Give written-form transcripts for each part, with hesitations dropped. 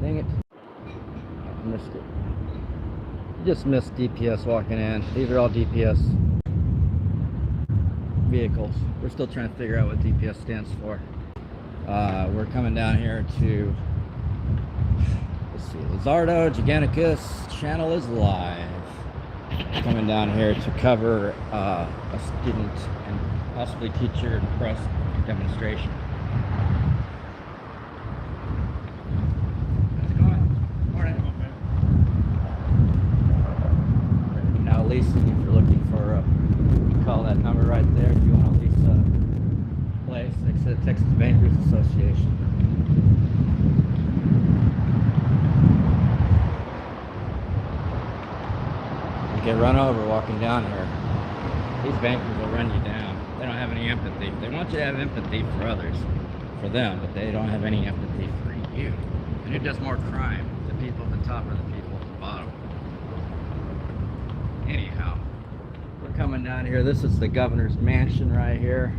Dang it. I missed it. You just missed DPS walking in. These are all DPS vehicles. We're still trying to figure out what DPS stands for. We're coming down here to, let's see, Lizzardo, Giganticus, channel is live. Coming down here to cover a student and possibly teacher press demonstration. How's it going? Morning. Now leasing, if you're looking for you call that number right there if you want to lease a place next to the Texas Bankers Association. You get run over walking down here. These bankers will run you down. They don't have any empathy. They want you to have empathy for others, for them, but they don't have any empathy for you. And who does more crime? The people at the top or the people at the bottom? Anyhow, we're coming down here. This is the governor's mansion right here.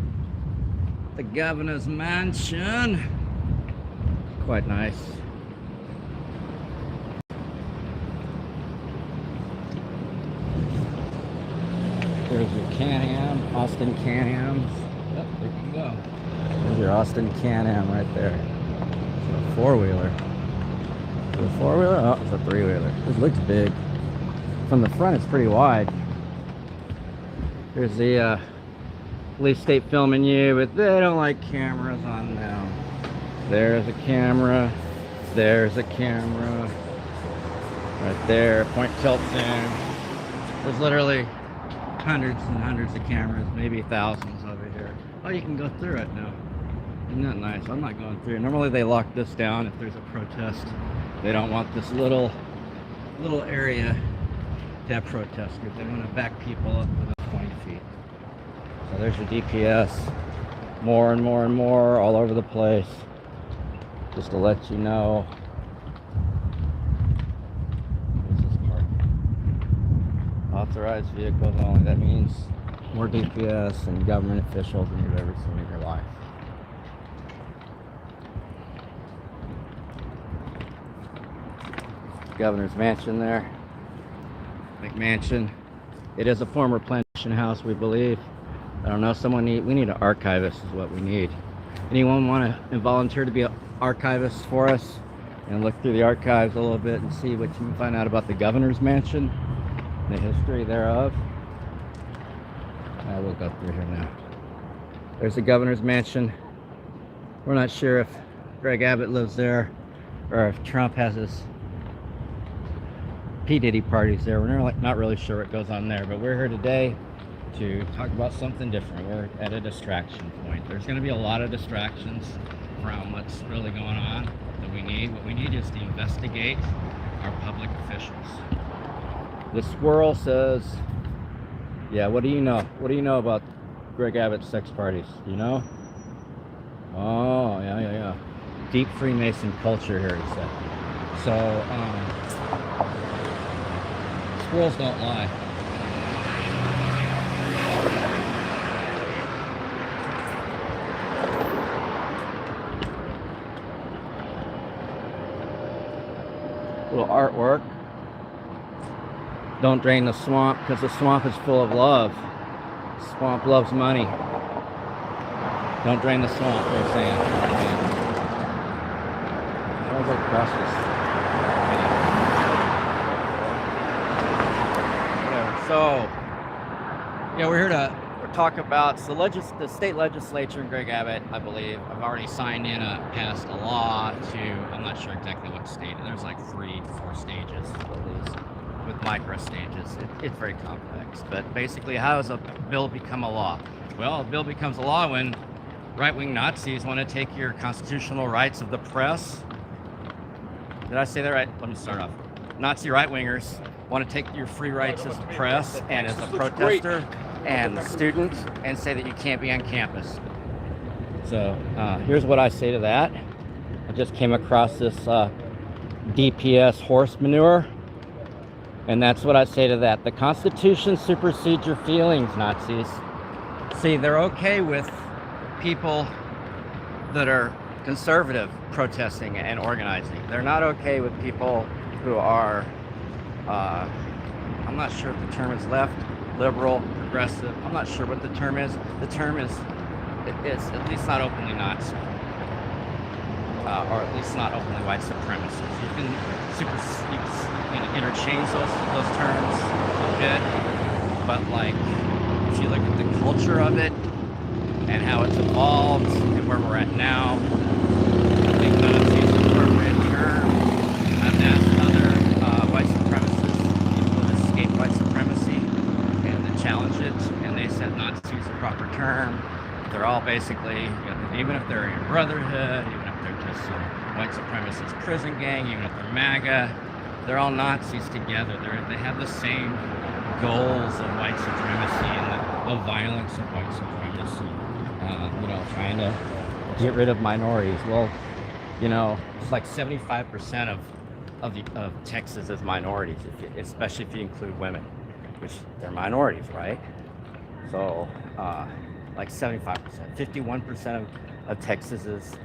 The governor's mansion. Quite nice. There's your Can-Am, Austin Can-Ams. Yep, there you can go. There's your Austin Can-Am right there. It's a four-wheeler. Is it a four-wheeler? Oh, it's a three-wheeler. This looks big. From the front, it's pretty wide. There's the police state filming you, but they don't like cameras on them. There's a camera. There's a camera. Right there. Point tilts in. There's literally hundreds and hundreds of cameras, maybe thousands over here. Oh, you can go through it now. Isn't that nice? I'm not going through. Normally they lock this down if there's a protest. They don't want this little area to have protesters. They want to back people up within 20 feet. So there's your DPS. More and more and more all over the place. Just to let you know. Authorized vehicles only. That means more DPS and government officials than you've ever seen in your life. Governor's mansion there. Big mansion. It is a former plantation house, we believe. I don't know. We need an archivist is what we need. Anyone want to volunteer to be an archivist for us and look through the archives a little bit and see what you can find out about the governor's mansion? The history thereof. I will go through here now. There's the governor's mansion. We're not sure if Greg Abbott lives there or if Trump has his P. Diddy parties there. We're not really sure what goes on there, but we're here today to talk about something different. We're at a distraction point. There's going to be a lot of distractions from what's really going on that we need. What we need is to investigate our public officials. The squirrel says, yeah, what do you know? What do you know about Greg Abbott's sex parties? Do you know? Oh, yeah. Deep Freemason culture here, he said. So, squirrels don't lie. Little artwork. Don't drain the swamp because the swamp is full of love. The swamp loves money. Don't drain the swamp, they're saying. How do I cross this? Whatever. So, yeah, we're here to talk about the state legislature and Greg Abbott, I believe, have already signed in passed a law to, I'm not sure exactly what state, there's like 3 to 4 stages at least. With micro stages. It's very complex, but basically how does a bill become a law? Well, a bill becomes a law when right-wing Nazis want to take your constitutional rights of the press. Did I say that right? Let me start off. Nazi right-wingers want to take your free rights as a press and as a protester and a student and say that you can't be on campus. So here's what I say to that. I just came across this DPS horse manure. And that's what I say to that. The Constitution supersedes your feelings, Nazis. See, they're okay with people that are conservative protesting and organizing. They're not okay with people who are, I'm not sure if the term is left, liberal, progressive. I'm not sure what the term is. The term is, it's at least not openly Nazi, or at least not openly white supremacist. You can interchange those terms a bit, but like if you look at the culture of it and how it's evolved and where we're at now, I think Nazi is an appropriate term. I've asked other white supremacists, people who have escaped white supremacy, and to challenge it, and they said Nazi is the proper term. They're all basically, even if they're in brotherhood, even if they're just some white supremacist prison gang, even if they're MAGA, they're all Nazis together. They have the same goals of white supremacy and the violence of white supremacy. Trying to get rid of minorities. Well, it's like 75% of Texas is minorities, especially if you include women, which they're minorities, right? So, like 75%, 51% of Texas is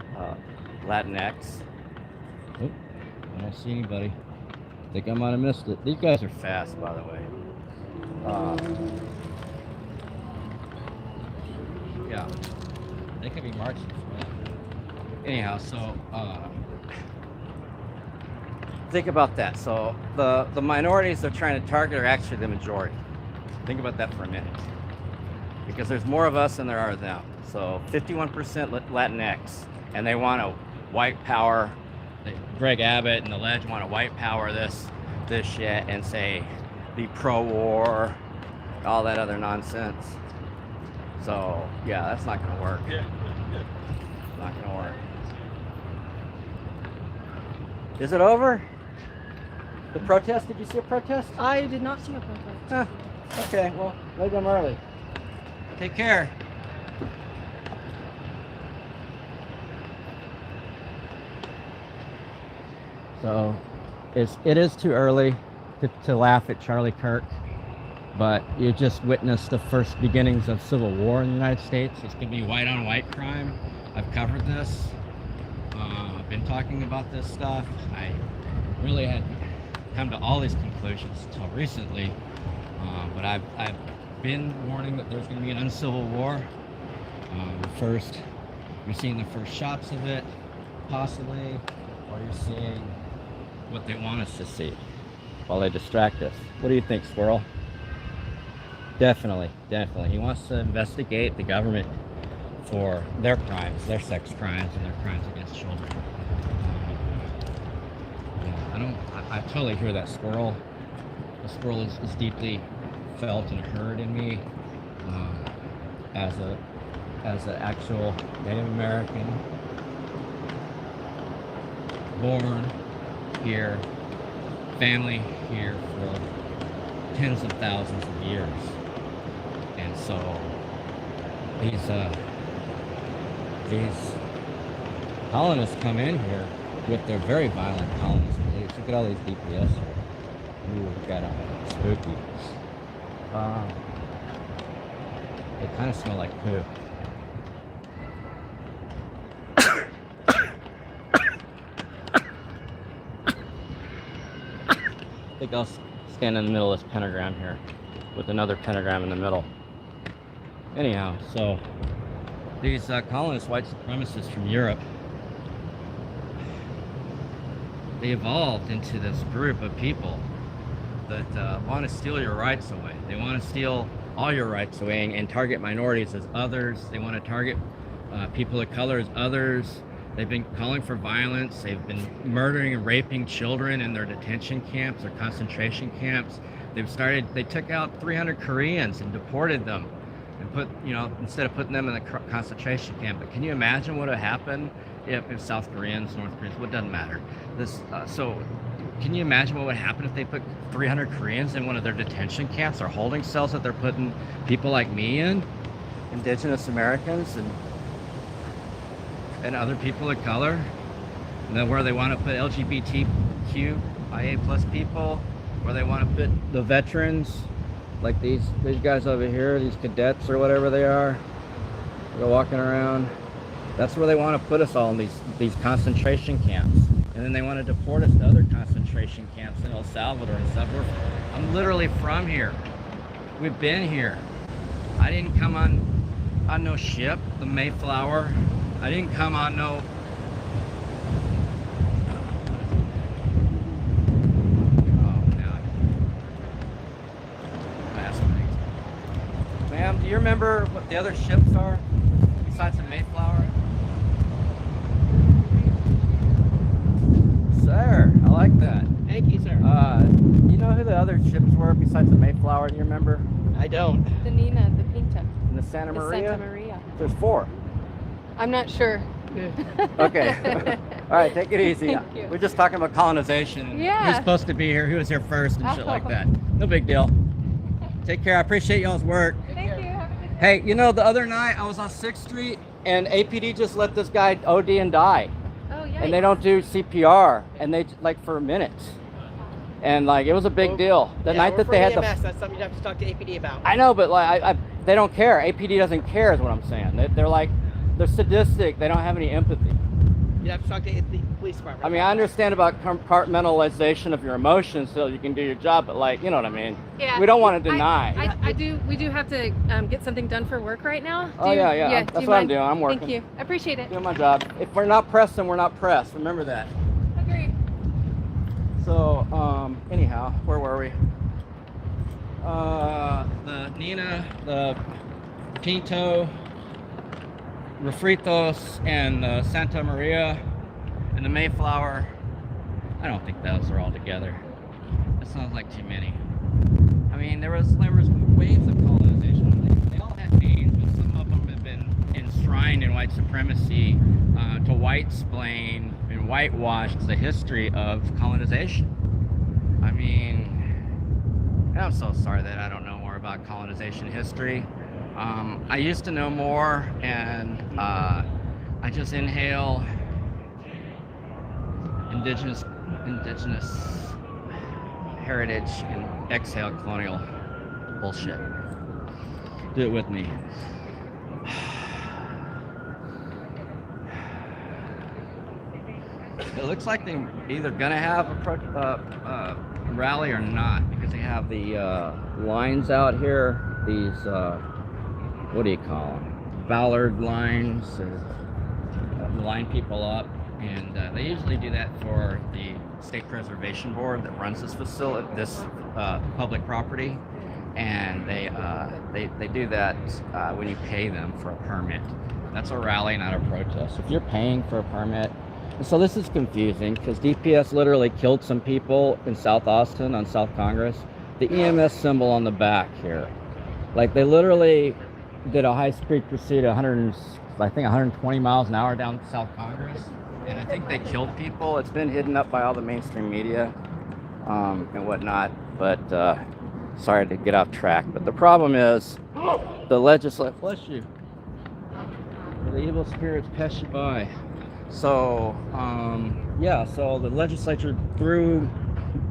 Latinx. Oh, I don't see anybody. I think I might have missed it. These guys are fast, by the way. Yeah, they could be marching for that. Anyhow, so think about that. So the minorities they're trying to target are actually the majority. Think about that for a minute, because there's more of us than there are of them. So 51% Latinx, and they want to white power. Greg Abbott and the Ledge want to white power this shit and say be pro-war, all that other nonsense. So yeah, that's not gonna work. Not gonna work. Is it over? The protest? Did you see a protest? I did not see a protest. Okay, well, maybe I'm early. Take care. So it is too early to laugh at Charlie Kirk, but you just witnessed the first beginnings of civil war in the United States. It's going to be white on white crime. I've covered this. I've been talking about this stuff. I really had come to all these conclusions until recently, but I've been warning that there's going to be an uncivil war. You're seeing the first shots of it, possibly, or you're seeing what they want us to see while they distract us. What do you think, Squirrel? Definitely. He wants to investigate the government for their crimes, their sex crimes, and their crimes against children. I totally hear that Squirrel. The Squirrel is deeply felt and heard in me as an actual Native American, born here, family here for tens of thousands of years. And so these colonists come in here with their very violent colonist beliefs. Look at all these DPS here. Ooh, got spooky. They kind of smell like poo. I think I'll stand in the middle of this pentagram here with another pentagram in the middle. Anyhow, so these colonist white supremacists from Europe, they evolved into this group of people that want to steal your rights away. They want to steal all your rights away and target minorities as others. They want to target people of color as others. They've been calling for violence. They've been murdering and raping children in their detention camps or concentration camps. They took out 300 Koreans and deported them and instead of putting them in the concentration camp. But can you imagine what would happen if South Koreans, North Koreans, what doesn't matter. So can you imagine what would happen if they put 300 Koreans in one of their detention camps or holding cells that they're putting people like me in, indigenous Americans and other people of color, and then where they want to put LGBTQIA plus people, where they want to put the veterans, like these guys over here, these cadets or whatever they are, they're walking around. That's where they want to put us all in these concentration camps. And then they want to deport us to other concentration camps in El Salvador and stuff. I'm literally from here. We've been here. I didn't come on no ship, the Mayflower. I didn't come on no... Ma'am, do you remember what the other ships are besides the Mayflower? Sir, I like that. Thank you, sir. You know who the other ships were besides the Mayflower? Do you remember? I don't. The Nina, the Pinta, And the Santa the Maria? Santa Maria. There's 4. I'm not sure. Okay. All right, take it easy. Thank you. We're just talking about colonization. And Yeah. who's supposed to be here, who was here first, and shit like Oh. that. No big deal. Take care. I appreciate y'all's work. Thank you. Have a good day. Hey, you know, the other night I was on 6th Street and APD just let this guy OD and die. Oh, yeah. And they don't do CPR, and they like for minutes. And like it was a big deal. The night that they had EMS, that's something you have to talk to APD about. I know, but like they don't care. APD doesn't care, is what I'm saying. They're like, they're sadistic. They don't have any empathy. You have to talk to the police department. I mean, I understand about compartmentalization of your emotions so you can do your job, but like, you know what I mean? Yeah. We don't want to deny. We do have to get something done for work right now. Oh, yeah. do That's you what I'm mind? doing. I'm working. Thank you. I appreciate it. Doing my job. If we're not pressed, then we're not pressed. Remember that. Agreed. So, anyhow, where were we? The Nina, the Pinto, Refritos, and the Santa Maria, and the Mayflower. I don't think those are all together. That sounds like too many. I mean, there was waves of colonization. They all had names, but some of them have been enshrined in white supremacy to white-splain and whitewash the history of colonization. I mean, I'm so sorry that I don't know more about colonization history. I used to know more, and I just inhale indigenous heritage and exhale colonial bullshit. Do it with me. It looks like they're either gonna have a rally or not, because they have the lines out here. These what do you call them? Ballard lines, line people up, and they usually do that for the State Preservation Board that runs this facility, this public property, and they do that when you pay them for a permit. That's a rally, not a protest. If you're paying for a permit. So this is confusing because DPS literally killed some people in South Austin on South Congress. The EMS symbol on the back here, like they literally did a high-speed pursuit at 120 miles an hour down South Congress, and I think they killed people. It's been hidden up by all the mainstream media and whatnot. But sorry to get off track. But the problem is the legislature. Bless you. The evil spirits pass you by. So, yeah, so the legislature threw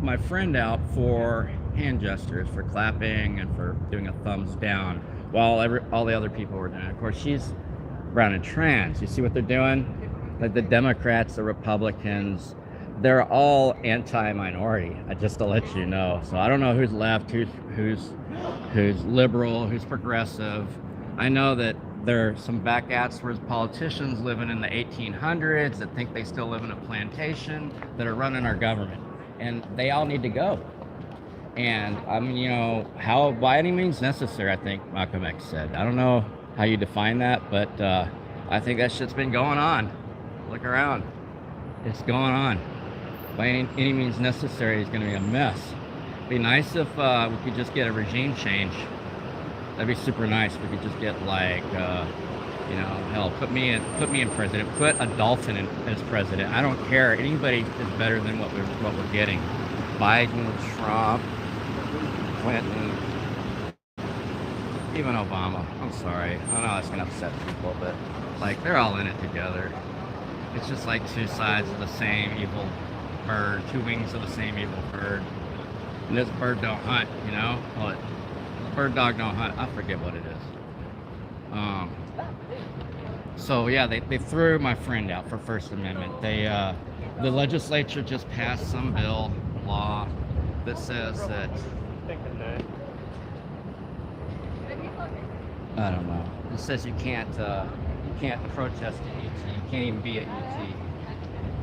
my friend out for hand gestures, for clapping and for doing a thumbs down, while all the other people were doing it. Of course, she's brown and trans. You see what they're doing? Like the Democrats, the Republicans, they're all anti-minority, just to let you know. So I don't know who's left, who's liberal, who's progressive. I know that there are some backats where politicians living in the 1800s that think they still live in a plantation that are running our government, and they all need to go. And I mean, you know, how by any means necessary, I think Malcolm X said. I don't know how you define that, but I think that shit's been going on. Look around, it's going on. By any means necessary is going to be a mess. It'd be nice if we could just get a regime change. That'd be super nice. We could just get like, you know, hell, put me in president. Put a dolphin as president. I don't care. Anybody is better than what we're getting. Biden, Trump, Clinton, even Obama. I'm sorry. I know that's gonna upset people, but like they're all in it together. It's just like two sides of the same evil bird, two wings of the same evil bird. And this bird don't hunt, you know? Well, bird dog don't hunt. I forget what it is. So yeah, they threw my friend out for First Amendment. The legislature just passed some law that says that, I don't know. It says you can't protest at UT. You can't even be at UT.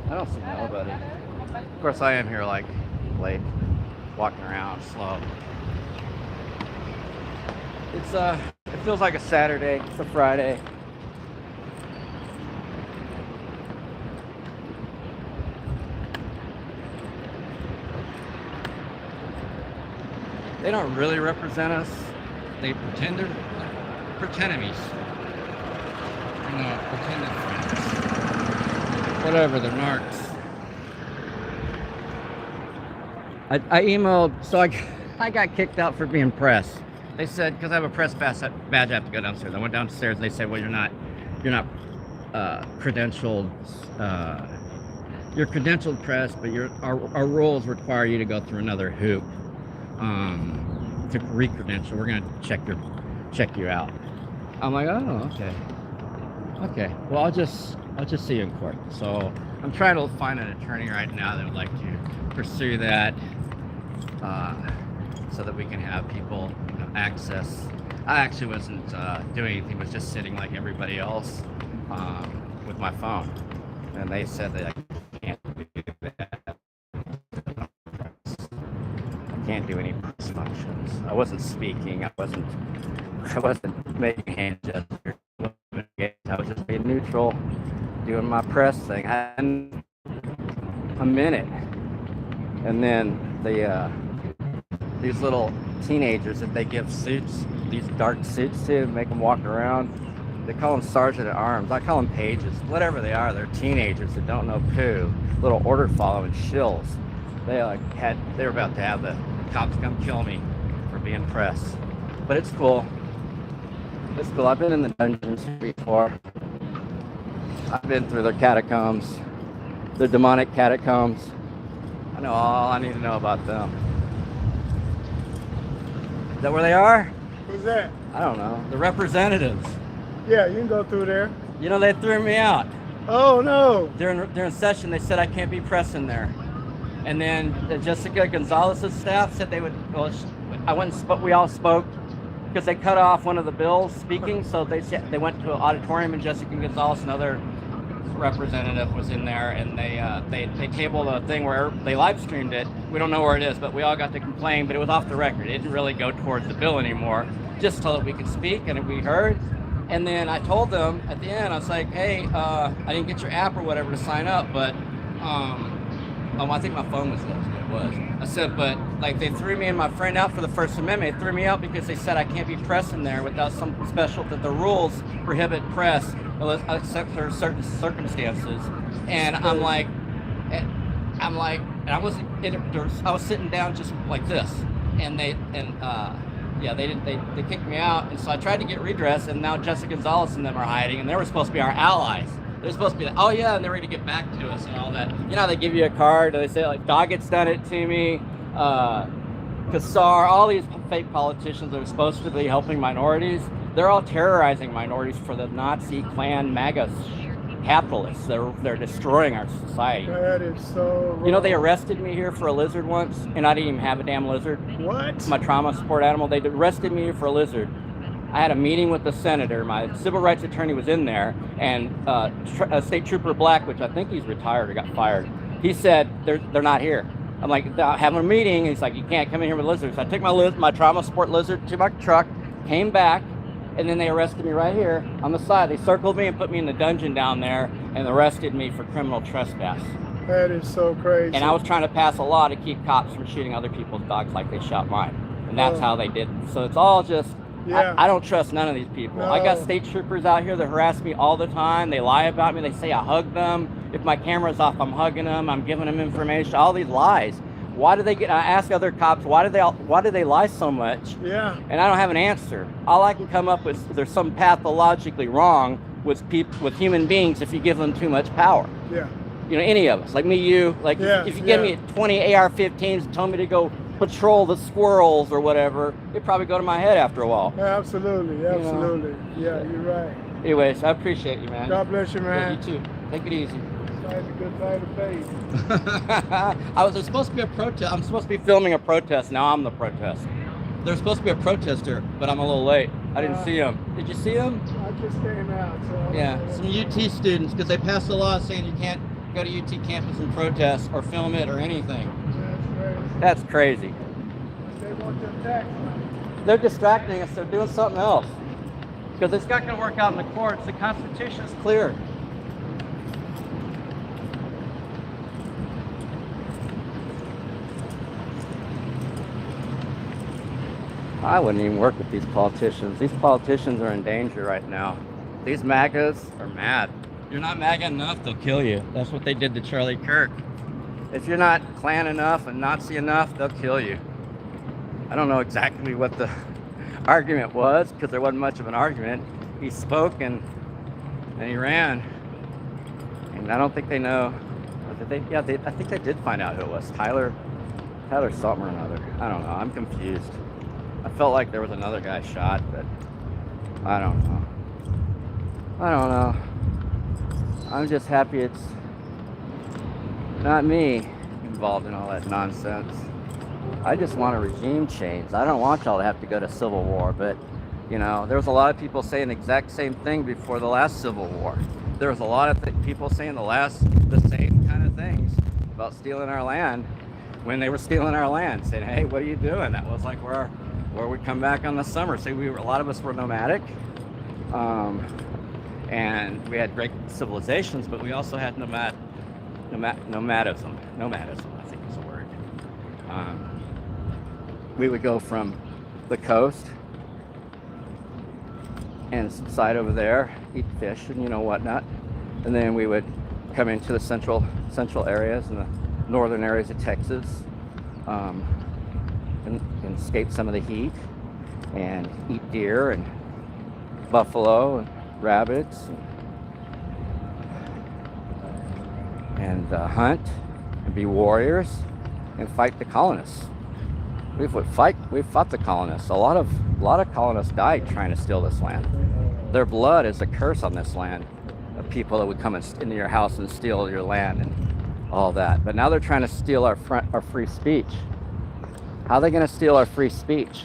I don't see nobody. Of course, I am here like late, walking around slow. It feels like a Saturday. It's a Friday. They don't really represent us. They pretend they're pretenemies. You know, pretended friends. Whatever, they're narcs. I emailed, so I got kicked out for being press. They said, because I have a press badge, I have to go downstairs. I went downstairs and they said, well, you're not credentialed, you're credentialed press, but our rules require you to go through another hoop to re-credential. We're gonna check you out. I'm like, oh, okay. Well, I'll just see you in court. So I'm trying to find an attorney right now that would like to pursue that, so that we can have people, access. I actually wasn't doing anything, was just sitting like everybody else with my phone, and they said that I can't do that. I can't do any press functions. I wasn't speaking. I wasn't making hand gestures. I was just being neutral, doing my press thing. And a minute, and then these little teenagers that they give suits, these dark suits to, make them walk around. They call them sergeant at arms. I call them pages. Whatever they are, they're teenagers that don't know poo. Little order following shills. They were about to have the cops come kill me for being press. But it's cool. It's cool. I've been in the dungeons before. I've been through their catacombs, their demonic catacombs. I know all I need to know about them. Is that where they are? Who's that? I don't know. The representatives. Yeah, you can go through there. They threw me out. Oh no! During session, they said I can't be press in there. And then Jessica Gonzalez's staff said they would. Well, I went and spoke. We all spoke because they cut off one of the bills speaking. So they went to an auditorium, and Jessica Gonzalez, another representative, was in there, and they tabled a thing where they live streamed it. We don't know where it is, but we all got to complain. But it was off the record. It didn't really go towards the bill anymore. Just so that we could speak and we heard. And then I told them at the end, I was like, hey, I didn't get your app or whatever to sign up, but I think my phone was lost. It was. I said, but like they threw me and my friend out for the First Amendment. They threw me out because they said I can't be press in there without some special, that the rules prohibit press except for certain circumstances. And I was sitting down just like this, and they kicked me out, and so I tried to get redress, and now Jessica Gonzalez and them are hiding, and they were supposed to be our allies. They're supposed to be like, oh yeah, and they're ready to get back to us and all that. They give you a card, and they say like Doggett's done it to me, Kassar, all these fake politicians that are supposed to be helping minorities, they're all terrorizing minorities for the Nazi Klan MAGA capitalists. They're destroying our society. That is so wrong. They arrested me here for a lizard once, and I didn't even have a damn lizard. What? My trauma support animal. They arrested me for a lizard. I had a meeting with the senator. My civil rights attorney was in there, and State Trooper Black, which I think he's retired or got fired, he said they're not here. I'm like, having a meeting. And he's like, you can't come in here with lizards. So I took my trauma support lizard to my truck, came back, and then they arrested me right here on the side. They circled me and put me in the dungeon down there and arrested me for criminal trespass. That is so crazy. And I was trying to pass a law to keep cops from shooting other people's dogs like they shot mine. And that's how they did it. So it's all just, yeah. I don't trust none of these people. No. I got state troopers out here that harass me all the time. They lie about me. They say I hug them. If my camera's off, I'm hugging them. I'm giving them information. All these lies. Why do they I ask other cops, why do they lie so much? Yeah. And I don't have an answer. All I can come up with is there's some pathologically wrong with human beings if you give them too much power. Yeah. Any of us, like me, you, like if you give me 20 AR-15s and told me to go patrol the squirrels or whatever, it'd probably go to my head after a while. Absolutely. Yeah, you're right. Anyways, I appreciate you, man. God bless you, Yeah, man. you too. Take it easy. It's a good night of faith. There's supposed to be a protest. I'm supposed to be filming a protest. Now I'm the protest. There's supposed to be a protester, but I'm a little late. I didn't see him. Did you see him? I just came out, so. Yeah, some UT students, because they passed a law saying you can't go to UT campus and protest or film it or anything. That's crazy. That's crazy. They want to attack. They're distracting us. They're doing something else. Because it's not going to work out in the courts. The Constitution is clear. I wouldn't even work with these politicians. These politicians are in danger right now. These MAGAs are mad. You're not MAGA enough, they'll kill you. That's what they did to Charlie Kirk. If you're not Klan enough and Nazi enough, they'll kill you. I don't know exactly what the argument was, because there wasn't much of an argument. He spoke and he ran. And I don't think they know. Did they? Yeah, I think they did find out who it was. Tyler something or another. I don't know. I'm confused. I felt like there was another guy shot, but I don't know. I'm just happy it's not me involved in all that nonsense. I just want a regime change. I don't want y'all to have to go to civil war, but you know, there was a lot of people saying the exact same thing before the last civil war. There was a lot of people saying the same kind of things about stealing our land when they were stealing our land, saying, hey, what are you doing? That was like where we come back on the summer. See, a lot of us were nomadic, and we had great civilizations, but we also had nomadism. Nomadism, I think is the word. We would go from the coast and subside over there, eat fish and whatnot, and then we would come into the central areas and the northern areas of Texas, and escape some of the heat and eat deer and buffalo and rabbits and hunt and be warriors and fight the colonists. We've fought the colonists. A lot of colonists died trying to steal this land. Their blood is a curse on this land of people that would come into your house and steal your land and all that. But now they're trying to steal our free speech. How are they going to steal our free speech?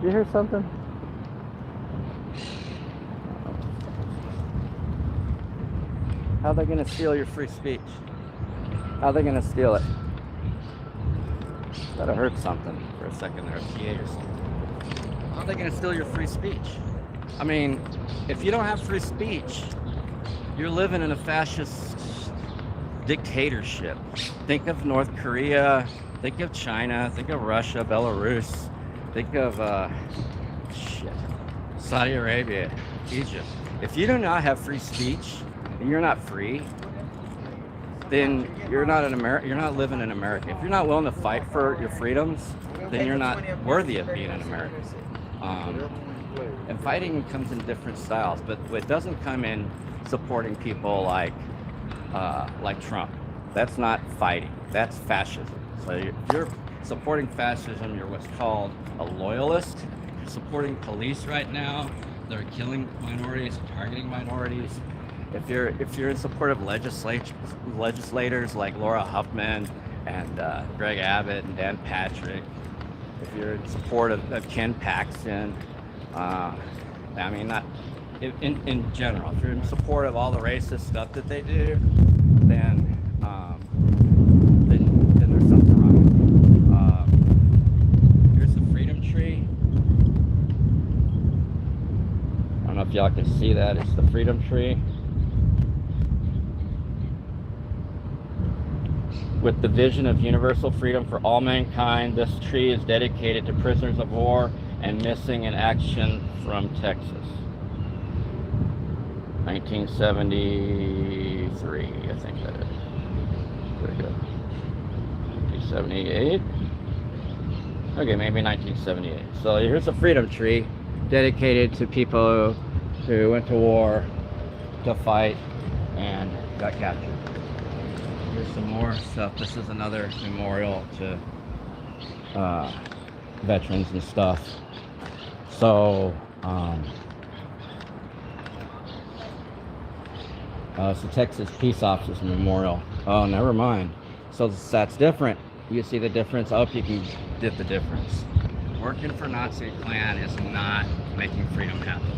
You hear something? How are they going to steal your free speech? How are they going to steal it? Thought I heard something for a second there, a PA or something. How are they going to steal your free speech? I mean, if you don't have free speech, you're living in a fascist dictatorship. Think of North Korea, think of China, think of Russia, Belarus, think of Saudi Arabia, Egypt. If you do not have free speech and you're not free, then you're not you're not living in America. If you're not willing to fight for your freedoms, then you're not worthy of being an American. And fighting comes in different styles, but it doesn't come in supporting people like Trump. That's not fighting. That's fascism. So if you're supporting fascism, you're what's called a loyalist. You're supporting police right now. They're killing minorities, targeting minorities. If you're in support of legislators like Laura Huffman and Greg Abbott and Dan Patrick, if you're in support of Ken Paxton, in general, if you're in support of all the racist stuff that they do, then there's something wrong. Here's the Freedom Tree. I don't know if y'all can see that. It's the Freedom Tree. With the vision of universal freedom for all mankind, this tree is dedicated to prisoners of war and missing in action from Texas. 1973, I think that is. There we go. 1978. Okay, maybe 1978. So here's a freedom tree dedicated to people who went to war to fight and got captured. Here's some more stuff. This is another memorial to veterans and stuff. So, it's the Texas Peace Officers Memorial. Oh, never mind. So that's different. You see the difference? I hope you can get the difference. Working for Nazi Klan is not making freedom happen.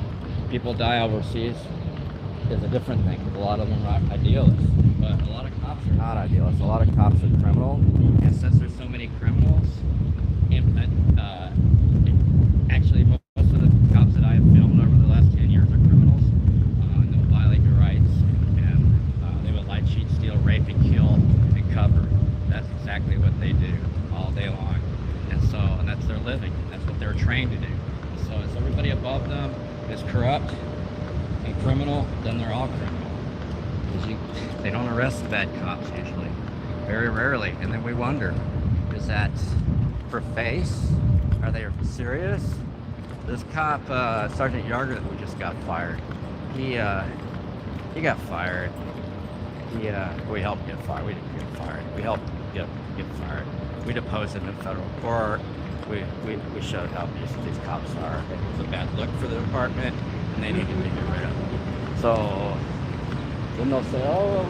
People die overseas is a different thing. A lot of them are idealists, but a lot of cops are not idealists. A lot of cops are criminal, and since there's so many criminals, actually most of the cops that I have filmed over the last 10 years are criminals. They'll violate your rights, and they would lie, cheat, steal, rape, and kill, and cover. That's exactly what they do all day long. And that's their living. That's what they're trained to do. So as everybody above them is corrupt and criminal, then they're all criminal. Because they don't arrest bad cops usually. Very rarely. And then we wonder, is that for face? Are they serious? This cop, Sergeant Yarger, who just got fired, he got fired. We helped get fired. We didn't get fired. We helped get fired. We deposed him in federal court. We showed how abusive these cops are. It was a bad look for the department, and they needed to get rid of them. So then they'll say, "Oh, well,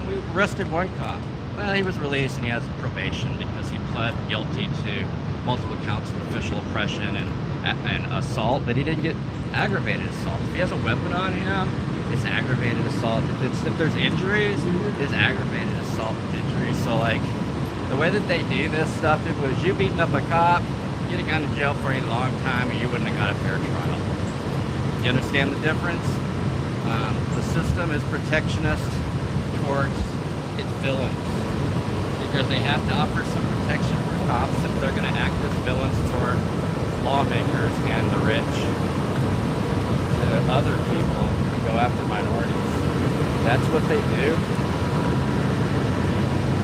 we arrested one cop. Well, he was released and he has probation because he pled guilty to multiple counts of official oppression and assault, but he didn't get aggravated assault. If he has a weapon on him, it's aggravated assault. If there's injuries, it's aggravated assault with injuries. So like, the way that they do this stuff, if it was you beating up a cop, you'd have gone to jail for a long time and you wouldn't have got a fair trial. You understand the difference? The system is protectionist towards its villains because they have to offer some protection for cops if they're going to act as villains toward lawmakers and the rich. The other people go after minorities. That's what they do.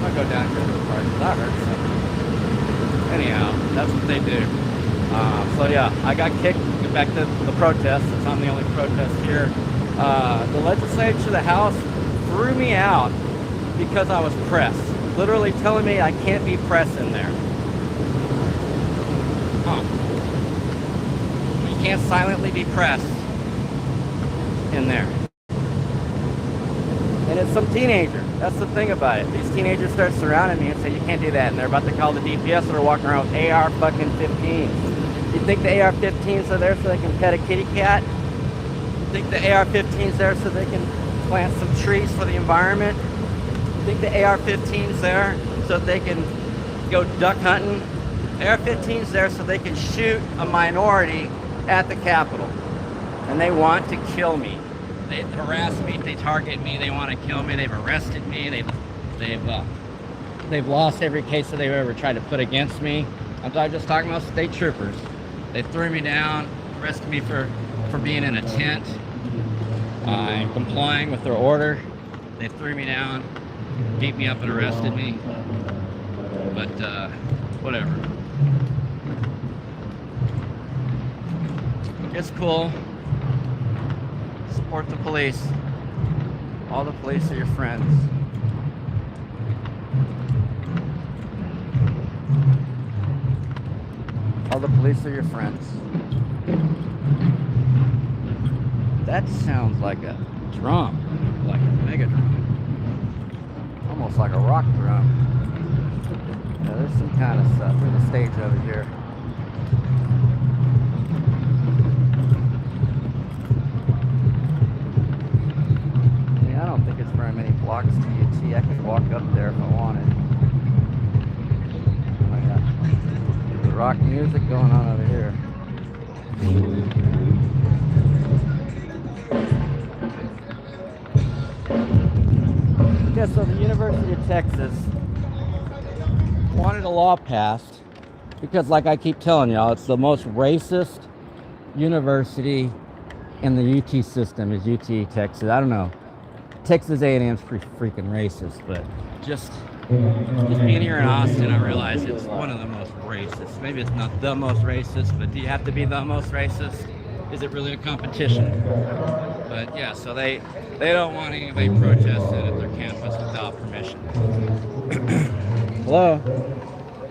I'll go down here to the park. That hurts something. Anyhow, that's what they do. So yeah, I got kicked back to the protest. It's not the only protest here. The legislature, the House, threw me out because I was press. Literally telling me I can't be press in there. Huh. You can't silently be press in there. And it's some teenager. That's the thing about it. These teenagers start surrounding me and say, you can't do that. And they're about to call the DPS and they're walking around with AR-15s. You think the AR-15s are there so they can pet a kitty cat? You think the AR-15s there so they can plant some trees for the environment? You think the AR-15s there so that they can go duck hunting? AR-15s there so they can shoot a minority at the Capitol. And they want to kill me. They harass me, they target me, they want to kill me, they've arrested me, they've lost every case that they've ever tried to put against me. I'm just talking about state troopers. They threw me down, arrested me for being in a tent and complying with their order. They threw me down, beat me up and arrested me. But whatever. It's cool. Support the police. All the police are your friends. All the police are your friends. That sounds like a drum, like a mega drum. Almost like a rock drum. Yeah, there's some kind of stuff. There's a stage over here. I don't think it's very many blocks to UT. I could walk up there if I wanted. I got the rock music going on over here. Yeah, so the University of Texas wanted a law passed because, like I keep telling y'all, it's the most racist university in the UT system is UT Texas. I don't know. Texas A&M's pretty freaking racist, but just being here in Austin, I realize it's one of the most racist. Maybe it's not the most racist, but do you have to be the most racist? Is it really a competition? But yeah, so they don't want anybody protesting at their campus without permission. Hello?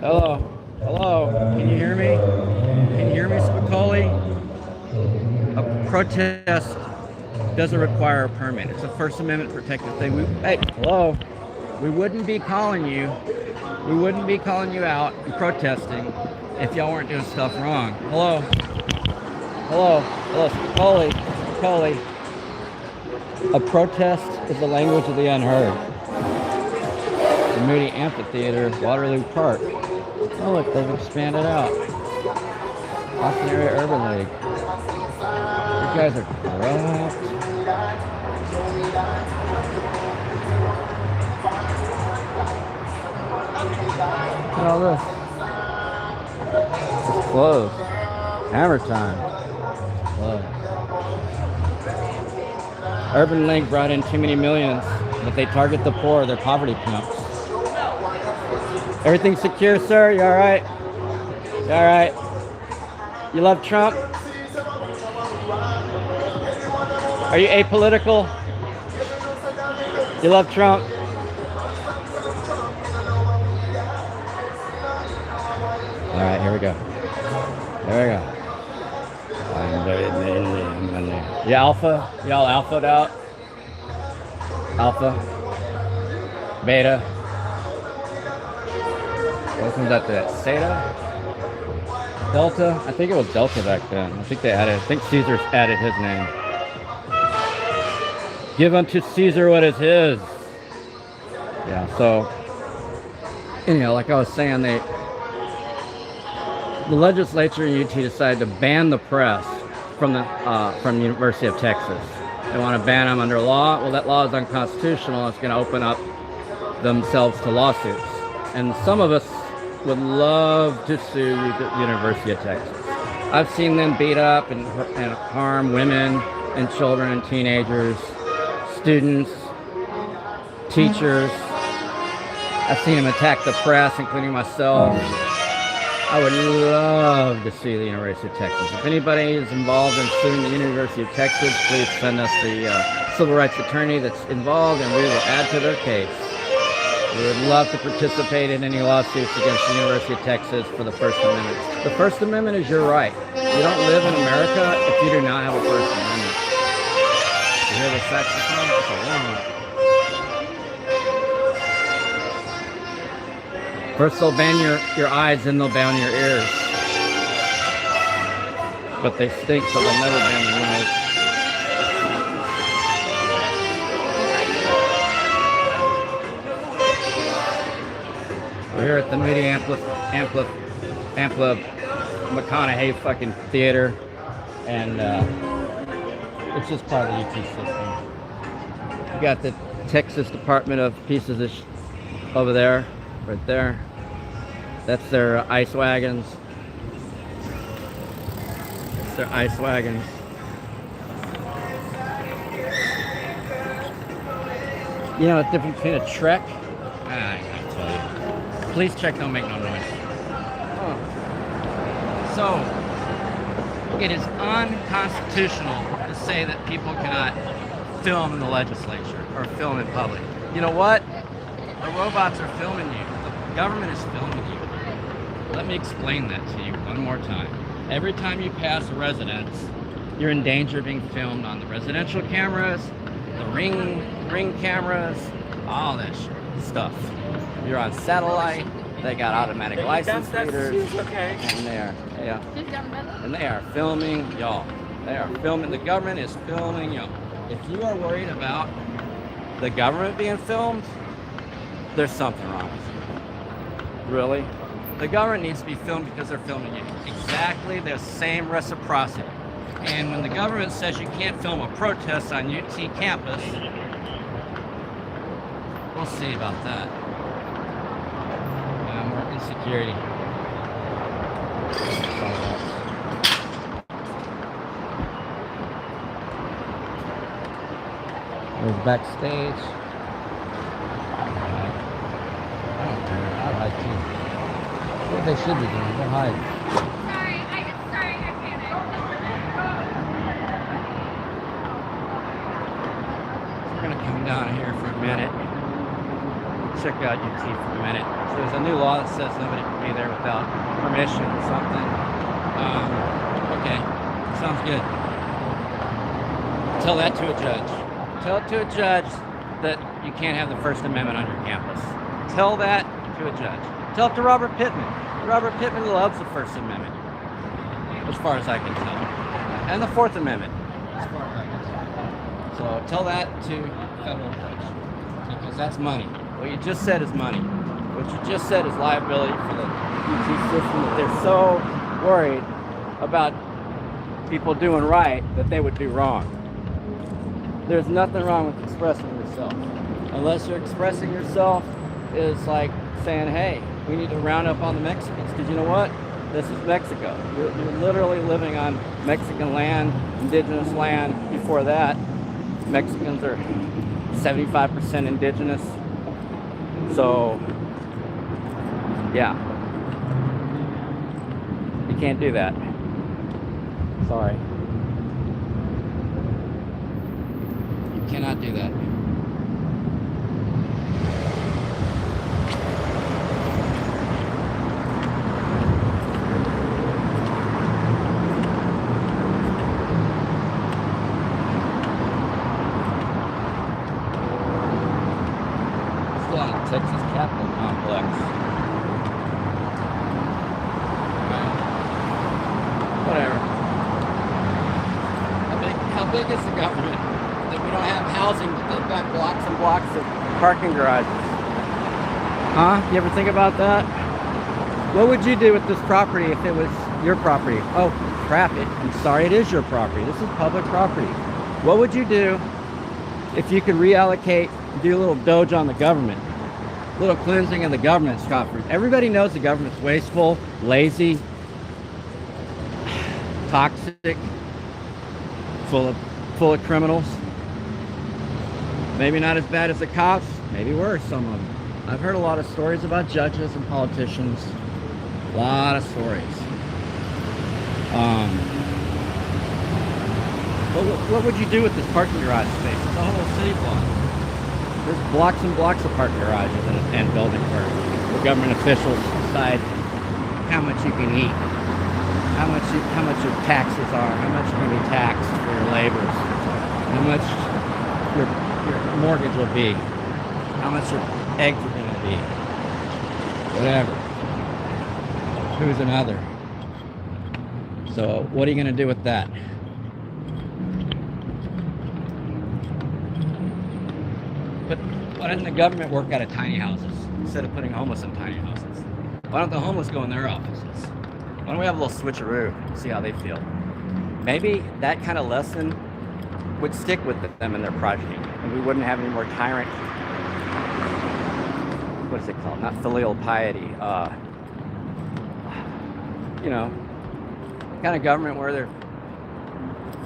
Hello? Hello, can you hear me? Can you hear me, Spicoli? A protest doesn't require a permit. It's a First Amendment protected thing. Hey, hello. We wouldn't be calling you. We wouldn't be calling you out and protesting if y'all weren't doing stuff wrong. Hello. Hello. Hello, Spicoli. Spicoli. A protest is the language of the unheard. The Moody Amphitheater, Waterloo Park. Oh look, they've expanded out. Austin Area Urban League. You guys are corrupt. Look at all this. It's closed. Hammer time. Closed. Urban League brought in too many millions, but they target the poor. They're poverty pimps. Everything's secure, sir? You alright? You alright? You love Trump? Are you apolitical? You love Trump? Alright, here we go. Here we go. You alpha? Y'all alpha'd out? Alpha? Beta? What comes after that? Theta? Delta? I think it was Delta back then. I think Caesar added his name. Give unto Caesar what is his. Yeah, so, anyhow, like I was saying, the legislature in UT decided to ban the press from the University of Texas. They want to ban them under law. Well, that law is unconstitutional. It's going to open up themselves to lawsuits. And some of us would love to sue the University of Texas. I've seen them beat up and harm women and children and teenagers, students, teachers. I've seen them attack the press, including myself. I would love to see the University of Texas. If anybody is involved in suing the University of Texas, please send us the civil rights attorney that's involved, and we will add to their case. We would love to participate in any lawsuits against the University of Texas for the First Amendment. The First Amendment is your right. You don't live in America if you do not have a First Amendment. You hear the saxophone? It's a warm-up. First they'll ban your eyes, then they'll ban your ears. But they stink, so they'll never ban the eyes. We're here at the Moody McConaughey fucking theater, and it's just part of the UT system. You got the Texas Department of Pieces of over there, right there. That's their ice wagons. That's their ice wagons. You know the difference between a Trek? I gotta tell you. Police check don't make no noise. Oh. So, it is unconstitutional to say that people cannot film in the legislature or film in public. You know what? The robots are filming you. The government is filming you. Let me explain that to you one more time. Every time you pass a residence, you're in danger of being filmed on the residential cameras, the ring cameras, all that stuff. You're on satellite. They got automatic license readers, okay. And they are filming y'all. They are filming. The government is filming y'all. If you are worried about the government being filmed, there's something wrong with you. Really? The government needs to be filmed because they're filming you. Exactly the same reciprocity. And when the government says you can't film a protest on UT campus, we'll see about that. More insecurity. There's backstage. I don't care. I hide too. What they should be doing, go hide. Sorry, I panicked. We're gonna come down here for a minute. check out UT for a minute. So there's a new law that says nobody can be there without permission or something. Okay, sounds good. Tell that to a judge. Tell it to a judge that you can't have the First Amendment on your campus. Tell that to a judge. Tell it to Robert Pittman. Robert Pittman loves the First Amendment, as far as I can tell. And the Fourth Amendment, as far as I can tell. So tell that to federal judge, because that's money. What you just said is money. What you just said is liability for the UT system, that they're so worried about people doing right that they would do wrong. There's nothing wrong with expressing yourself. Unless you're expressing yourself is like saying, hey, we need to round up on the Mexicans, because you know what? This is Mexico. You're literally living on Mexican land, indigenous land. Before that, Mexicans are 75% indigenous. So, yeah. You can't do that. Sorry. You cannot do that. Texas Capitol Complex. Whatever. How big is the government that we don't have housing, but they've got blocks and blocks of parking garages? Huh? You ever think about that? What would you do with this property if it was your property? Oh, crap. I'm sorry, it is your property. This is public property. What would you do if you could reallocate, do a little doge on the government? Little cleansing of the government's coffers. Everybody knows the government's wasteful, lazy, toxic, full of criminals. Maybe not as bad as the cops, maybe worse, some of them. I've heard a lot of stories about judges and politicians. A lot of stories. But what would you do with this parking garage space? It's a whole city block. There's blocks and blocks of parking garages and buildings where the government officials decide how much you can eat, how much your taxes are, how much you're going to be taxed for your labors, how much your mortgage will be, how much your eggs are going to be, whatever. Who's another? So what are you going to do with that? But why doesn't the government work out of tiny houses instead of putting homeless in tiny houses? Why don't the homeless go in their offices? Why don't we have a little switcheroo, see how they feel? Maybe that kind of lesson would stick with them and their progeny, and we wouldn't have any more tyrant, what is it called? Not filial piety. You know, kind of government where they're,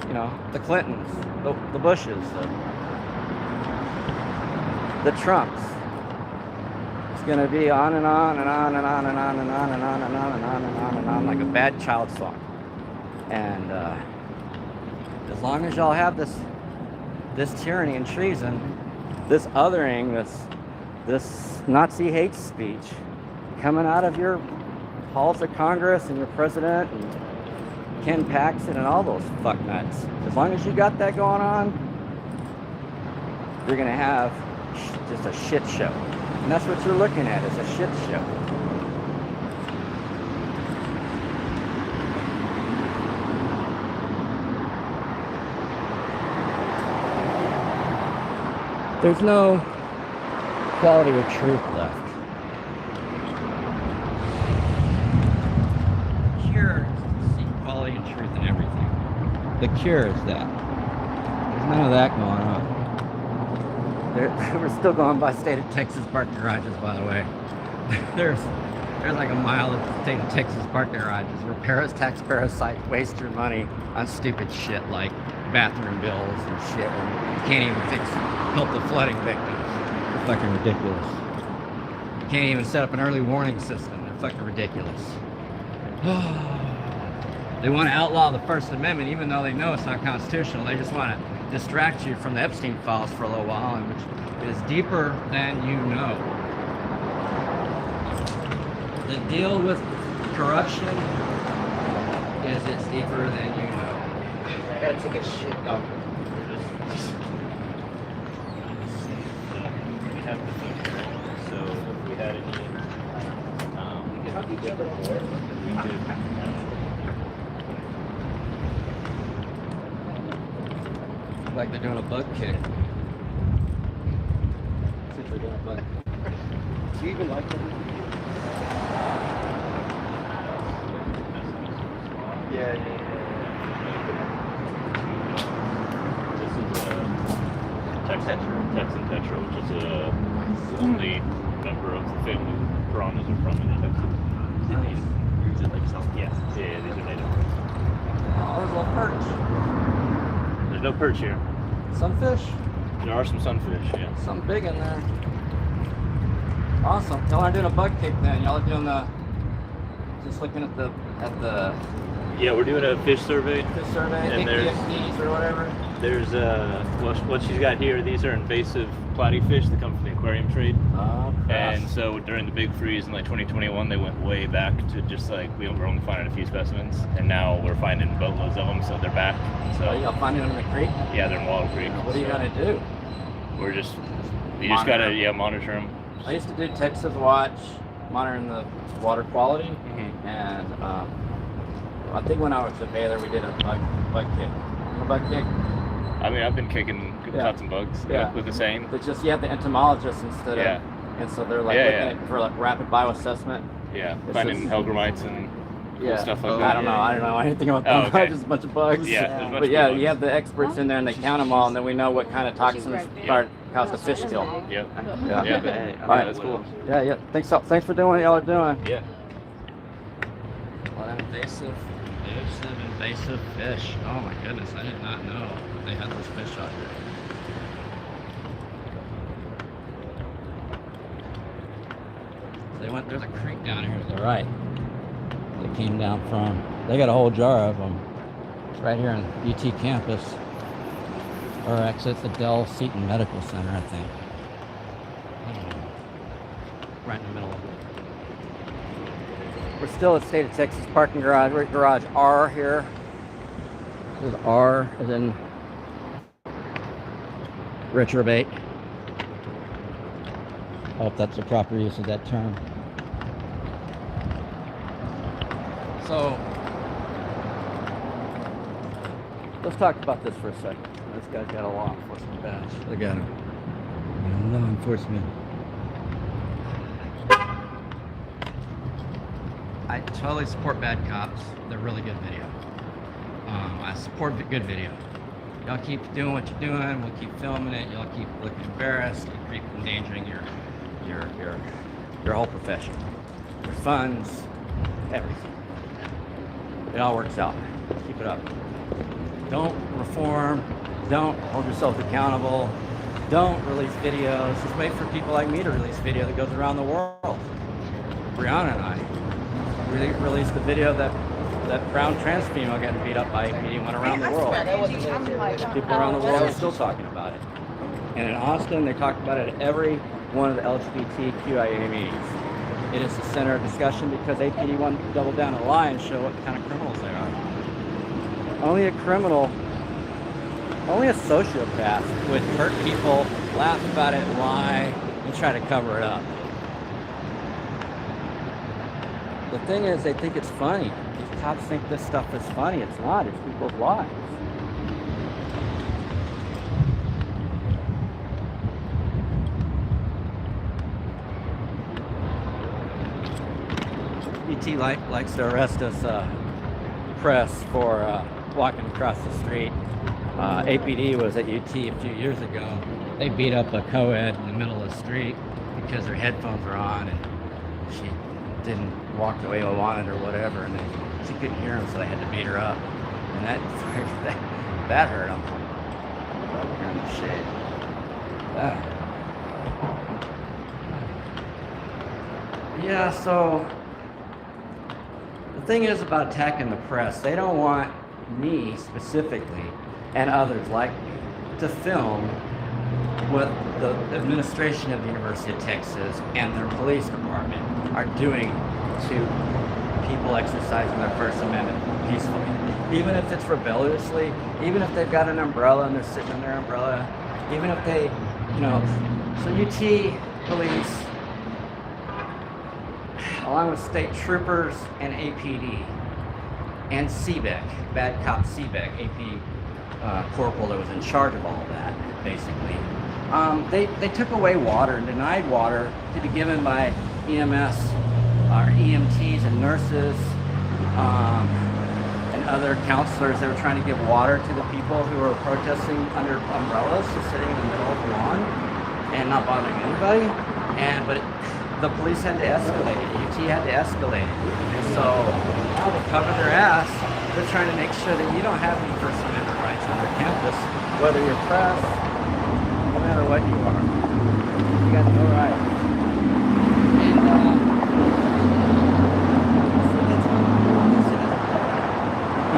you know, the Clintons, the Bushes, the Trumps. It's gonna be on and on and on and on and on and on and on and on and on and on and on like a bad child song. And as long as y'all have this tyranny and treason, this othering, this Nazi hate speech coming out of your halls of Congress and your president and Ken Paxton and all those fucknuts, as long as you got that going on, you're gonna have just a shit show. And that's what you're looking at, is a shit show. There's no quality of truth left. The cure is to seek quality and truth in everything. The cure is that. There's none of that going on. We're still going by state of Texas parking garages, by the way. There's like a mile of state of Texas parking garages where taxpayers waste your money on stupid shit like bathroom bills and shit, and you can't even help the flooding victims. They're fucking ridiculous. You can't even set up an early warning system. They're fucking ridiculous. They want to outlaw the First Amendment even though they know it's not constitutional. They just want to distract you from the Epstein files for a little while, which is deeper than you know. The deal with corruption is it's deeper than you know. I gotta take a shit. Oh. We have the food here. So if we had any, we could. Like they're doing a bug kick. See if they're doing a bug. Do you even like it? Yeah. This is a Texan tetra, which is the only member of the family piranhas are from in Texas. Is it like South? Yeah, these are native. Oh, there's a little perch. There's no perch here. Sunfish? There are some sunfish, yeah. Something big in there. Awesome. Y'all are doing a bug kick then. Y'all are doing the, just looking at the Yeah, we're doing a fish survey. survey, And there's- APFDs or whatever. There's what she's got here. These are invasive platyfish that come from the aquarium trade. And so during the big freeze in like 2021, they went way back to just like we were only finding a few specimens, and now we're finding boatloads of them. So they're back. So So y'all finding them in the creek? yeah, they're in Wallow Creek. What are you So gonna do? We're just you Monitor just gotta 'em. monitor them. I used to do Texas Watch, monitoring the water quality, Mm-hmm. and I think when I was at Baylor, we did a bug kick. A bug kick. I mean, I've been kicking Yeah. caught some bugs Yeah. with the same. But just you have the entomologists instead Yeah. of, and so they're like Yeah, looking yeah. at for like rapid bioassessment. Yeah, It's finding just- helgramites and Yeah, stuff like I that. don't know. I don't know anything about Oh, them. okay. Just a bunch of bugs. Yeah, there's a bunch But of yeah, bugs. you have the experts in there, and they count them all, and then we know what kind of toxins start cause the fish kill. Yep. Yeah. Yeah. All right. That's cool. Yeah, yeah. Thanks for doing what y'all are doing. Yeah. Well, invasive fish. Oh my goodness, I did not know they had those fish out here. There's a creek down here to the right. They came down from. They got a whole jar of them right here on UT campus. Or actually, it's the Dell Seton Medical Center, I think. I don't know. Right in the middle of it. We're still at State of Texas parking garage. We're at garage R here. This is R, as in retrobate. I hope that's the proper use of that term. So, let's talk about this for a second. This guy's got a law enforcement badge. Look at him. Law enforcement. I totally support bad cops. They're really good video. I support good video. Y'all keep doing what you're doing. We'll keep filming it. Y'all keep looking embarrassed. You keep endangering your whole profession, your funds, everything. It all works out. Keep it up. Don't reform. Don't hold yourself accountable. Don't release videos. Just wait for people like me to release video that goes around the world. Brianna and I released the video that brown trans female getting beat up by APD went around the world. People around the world are still talking about it. And in Austin, they talk about it at every one of the LGBTQIA meetings. It is the center of discussion because APD wanted to double down and lie and show what kind of criminals they are. Only a criminal, only a sociopath would hurt people, laugh about it, lie, and try to cover it up. The thing is, they think it's funny. These cops think this stuff is funny. It's not. It's people's lives. ET likes to arrest us press for walking across the street. APD was at UT a few years ago. They beat up a co-ed in the middle of the street because her headphones were on and she didn't walk the way they wanted or whatever, and she couldn't hear him, so they had to beat her up. And that hurt them. Hearing the shit. Yeah, so the thing is about attacking the press, they don't want me specifically and others like me to film what the administration of the University of Texas and their police department are doing to people exercising their First Amendment peacefully. Even if it's rebelliously, even if they've got an umbrella and they're sitting in their umbrella, even if they, so UT police, along with state troopers and APD, and CBEC, bad cop CBEC, AP corporal that was in charge of all of that, basically. They took away water and denied water to be given by EMS, or EMTs and nurses, and other counselors. They were trying to give water to the people who were protesting under umbrellas, just sitting in the middle of the lawn and not bothering anybody. But the police had to escalate it. UT had to escalate it. So now to cover their ass, they're trying to make sure that you don't have any First Amendment rights on their campus, whether you're press, no matter what you are. You got no rights.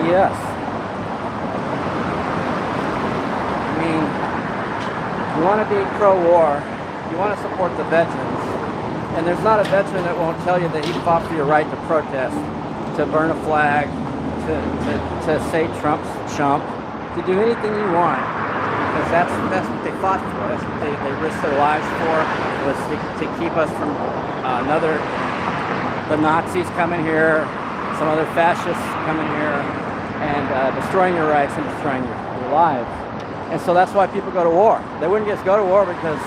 Yes. I mean, you want to be pro-war, you want to support the veterans, and there's not a veteran that won't tell you that he fought for your right to protest, to burn a flag, to say Trump's chump, to do anything you want, because that's what they fought for. That's what they risked their lives for, was to keep us from the Nazis coming here, some other fascists coming here, and destroying your rights and destroying your lives. And so that's why people go to war. They wouldn't just go to war because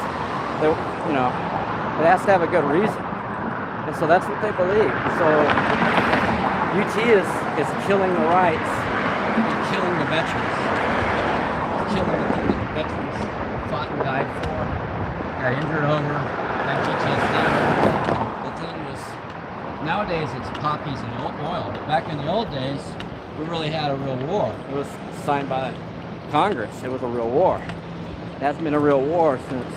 they, it has to have a good reason. And so that's what they believe. So UT is killing the rights, and killing the veterans, killing the things that the veterans fought and died for, got injured over, got PTSD. The thing was, nowadays it's poppies and oil, but back in the old days, we really had a real war. It was signed by Congress. It was a real war. It hasn't been a real war since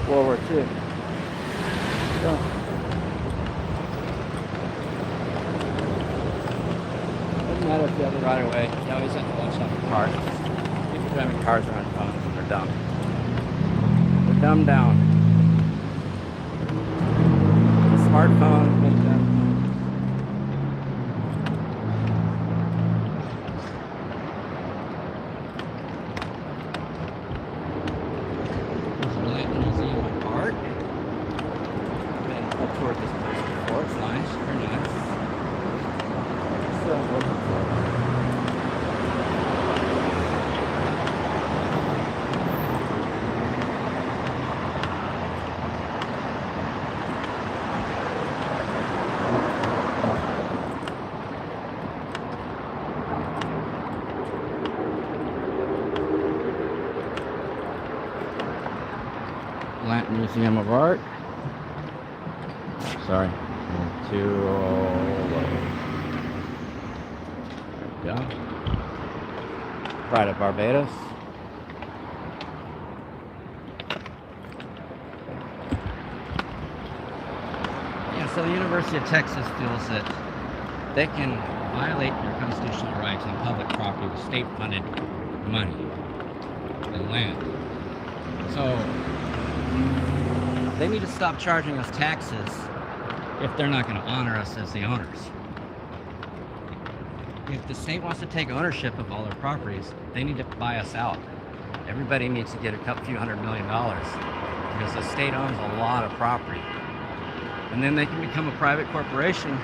World War II. So, doesn't matter if you have the right of way. You always have to watch out for cars. People driving cars are on phones. They're dumb. They're dumbed down. The smartphone makes them. Museum of Art. Sorry, too low. There we go. Pride of Barbados. Yeah, so the University of Texas feels that they can violate your constitutional rights on public property with state-funded money and land. So they need to stop charging us taxes if they're not going to honor us as the owners. If the state wants to take ownership of all their properties, they need to buy us out. Everybody needs to get a few $100 million because the state owns a lot of property. And then they can become a private corporation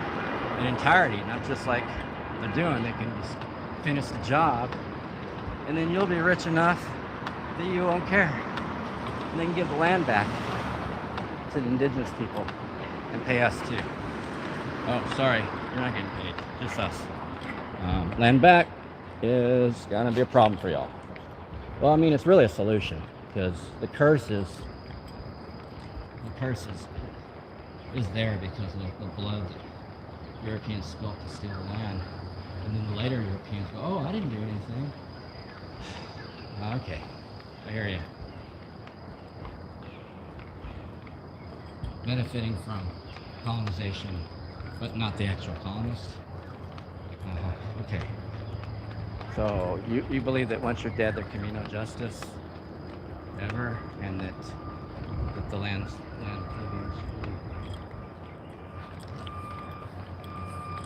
in entirety, not just like they're doing. They can just finish the job, and then you'll be rich enough that you won't care. And they can give the land back to the indigenous people and pay us too. Oh, sorry, you're not getting paid, just us. Land back is gonna be a problem for y'all. Well, I mean, it's really a solution because the curse is there because of the blood that Europeans spilt to steal land, and then the later Europeans go, "Oh, I didn't do anything." Okay, I hear you. Benefiting from colonization, but not the actual colonists. Okay. So you believe that once you're dead, there can be no justice ever, and that the land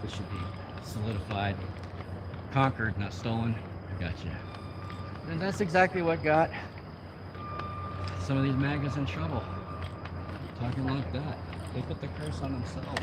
It should be solidified, conquered, not stolen. I got you. And that's exactly what got some of these MAGAs in trouble. Talking like that. They put the curse on themselves.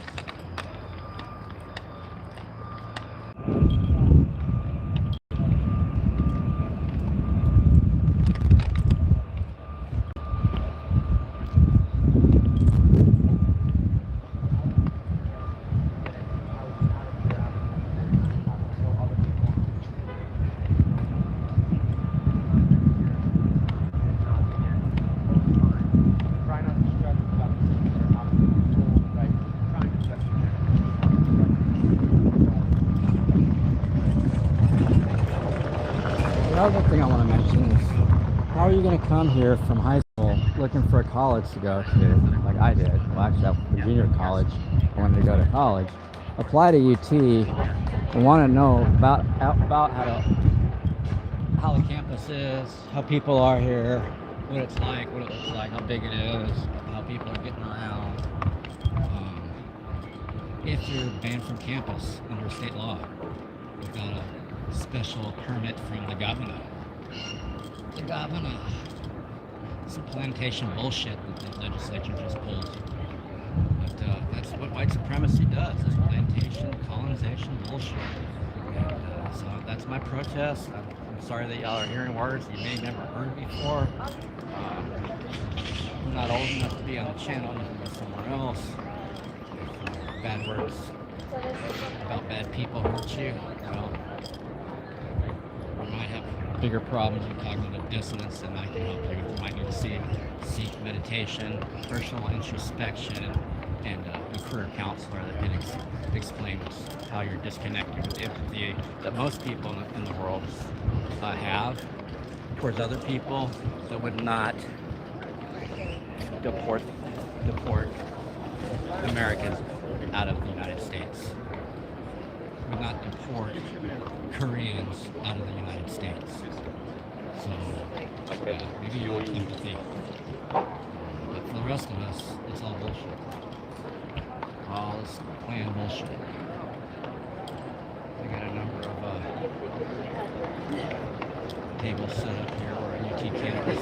Another thing I want to mention is, how are you going to come here from high school looking for a college to go to, like I did? Well, actually, I'm from junior college. I wanted to go to college. Apply to UT and want to know about how the campus is, how people are here, what it's like, what it looks like, how big it is, how people are getting around. If you're banned from campus under state law, you've got a special permit from the governor. The governor. Some plantation bullshit that the legislature just pulled. But that's what white supremacy does, is plantation, colonization bullshit. And so that's my protest. I'm sorry that y'all are hearing words you may have never heard before. I'm not old enough to be on the channel, you can go somewhere else. If bad words about bad people hurt you, well, you might have bigger problems with cognitive dissonance, and I can help you. You might need to seek meditation, personal introspection, and a career counselor that can explain how you're disconnected with empathy that most people in the world have towards other people that would not deport Americans out of the United States. Would not deport Koreans out of the United States. So maybe you want empathy. But for the rest of us, it's all bullshit. All this planned bullshit. We got a number of tables set up here. We're at UT campus,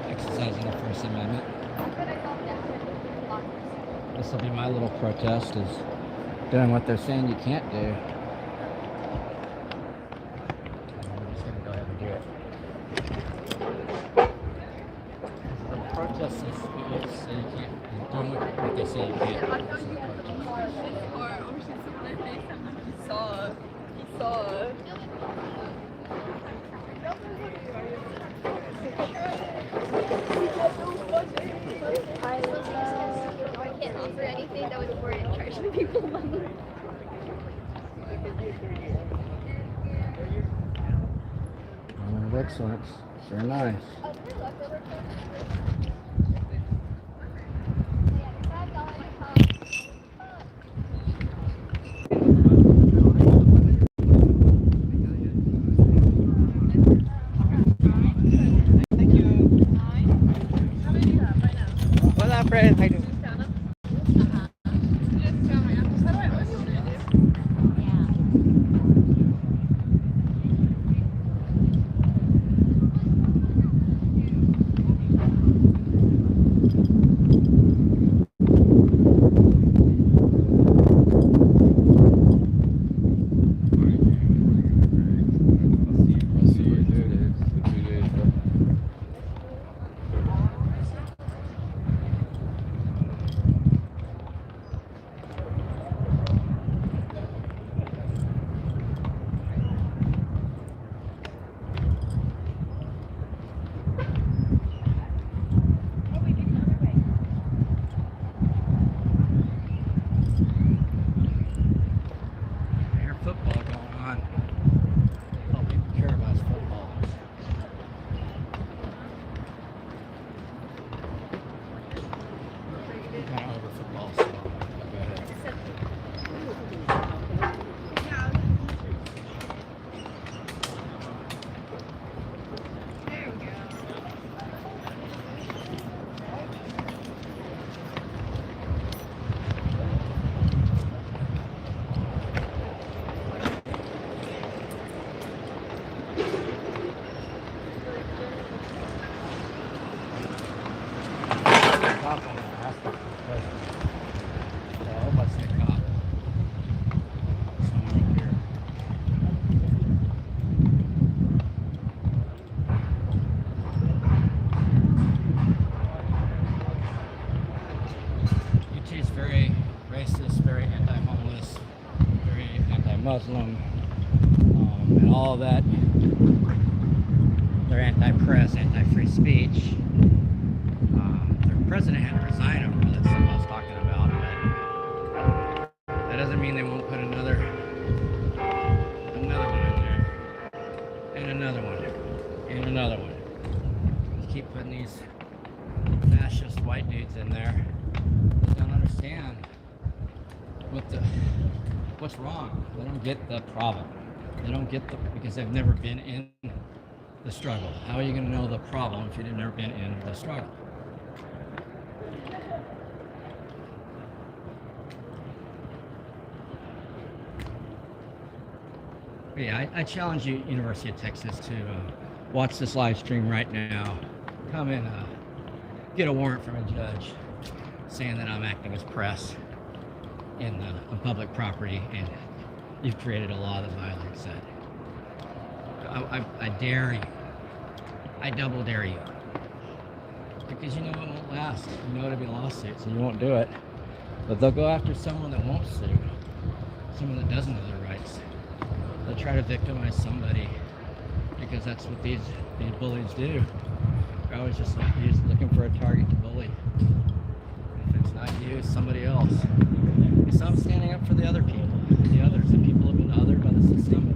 exercising the First Amendment. This will be my little protest, is doing what they're saying you can't do. I'm just going to go ahead and do it. The protest is what they say you can't. Doing what they say you can't. He saw. I can't offer anything that would work in charging people money. Moment of excellence. Sure nice. What's up, Fred? How you doing? cop on that aspect. I hope I see a cop somewhere up here. UT's very racist, very anti-homeless, very anti-Muslim, and all of that. They're anti-press, anti-free speech. Their president had to resign over that stuff I was talking about, but that doesn't mean they won't put another one in there, and another one, and another one. Just keep putting these fascist white dudes in there. They don't understand what's wrong. They don't get the problem. They don't get because they've never been in the struggle. How are you going to know the problem if you've never been in the struggle? But yeah, I challenge you, University of Texas, to watch this live stream right now. Come and get a warrant from a judge saying that I'm acting as press on public property, and you've created a law that violates that. I dare you. I double dare you. Because you know it won't last. You know it'll be lawsuits and you won't do it. But they'll go after someone that won't sue. Someone that doesn't know their rights. They'll try to victimize somebody because that's what these bullies do. They're always just looking for a target to bully. If it's not you, it's somebody else. So I'm standing up for the other people, the others, the people who have been othered by the system.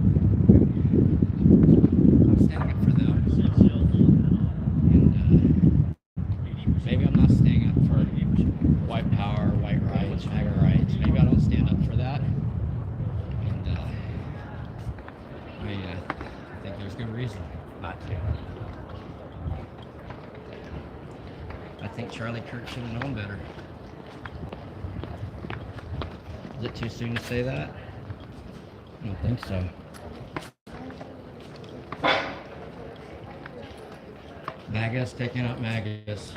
I'm standing up for them. And maybe I'm not standing up for white power, white rights, MAGA rights. Maybe I don't stand up for that. And I think there's good reason not to. I think Charlie Kirk should have known better. Is it too soon to say that? I don't think so. MAGA's taking up MAGA's.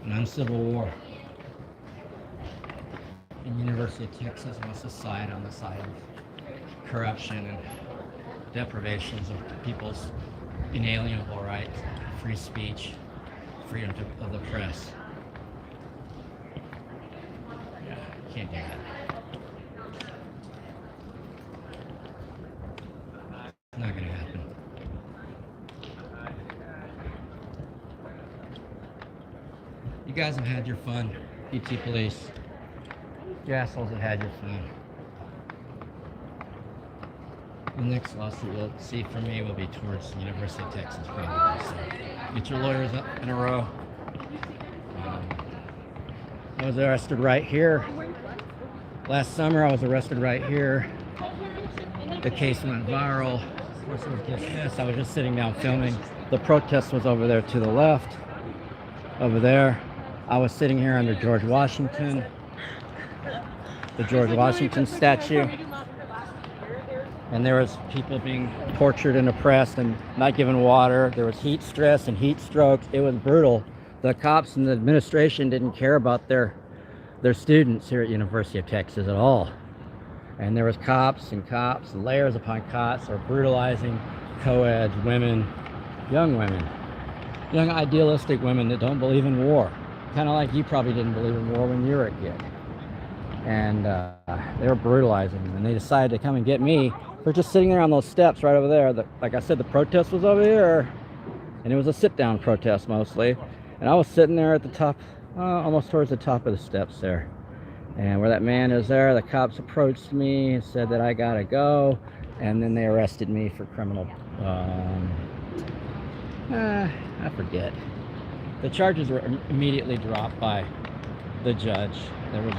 An uncivil war. And University of Texas wants to side on the side of corruption and deprivations of people's inalienable rights, free speech, freedom of the press. Yeah, can't do that. It's not going to happen. You guys have had your fun, UT Police. You assholes have had your fun. The next lawsuit you'll see from me will be towards the University of Texas, probably. So get your lawyers up in a row. I was arrested right here. Last summer I was arrested right here. The case went viral. Of course it was dismissed. I was just sitting down filming. The protest was over there to the left. Over there. I was sitting here under George Washington. The George Washington statue. And there was people being tortured and oppressed and not given water. There was heat stress and heat strokes. It was brutal. The cops and the administration didn't care about their students here at University of Texas at all. And there was cops and layers upon cops are brutalizing co-eds, women, young idealistic women that don't believe in war. Kind of like you probably didn't believe in war when you were a kid. And they were brutalizing them. And they decided to come and get me for just sitting there on those steps right over there. Like I said, the protest was over here. And it was a sit-down protest mostly. And I was sitting there at the top, almost towards the top of the steps there. And where that man is there, the cops approached me and said that I gotta go. And then they arrested me for criminal, I forget. The charges were immediately dropped by the judge. There was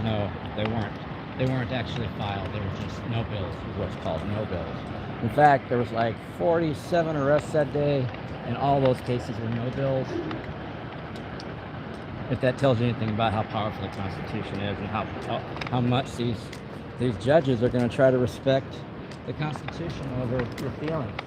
they weren't actually filed. There was just no bills, is what's called, no bills. In fact, there was like 47 arrests that day, and all those cases were no bills. If that tells you anything about how powerful the Constitution is and how much these judges are going to try to respect the Constitution over your feelings.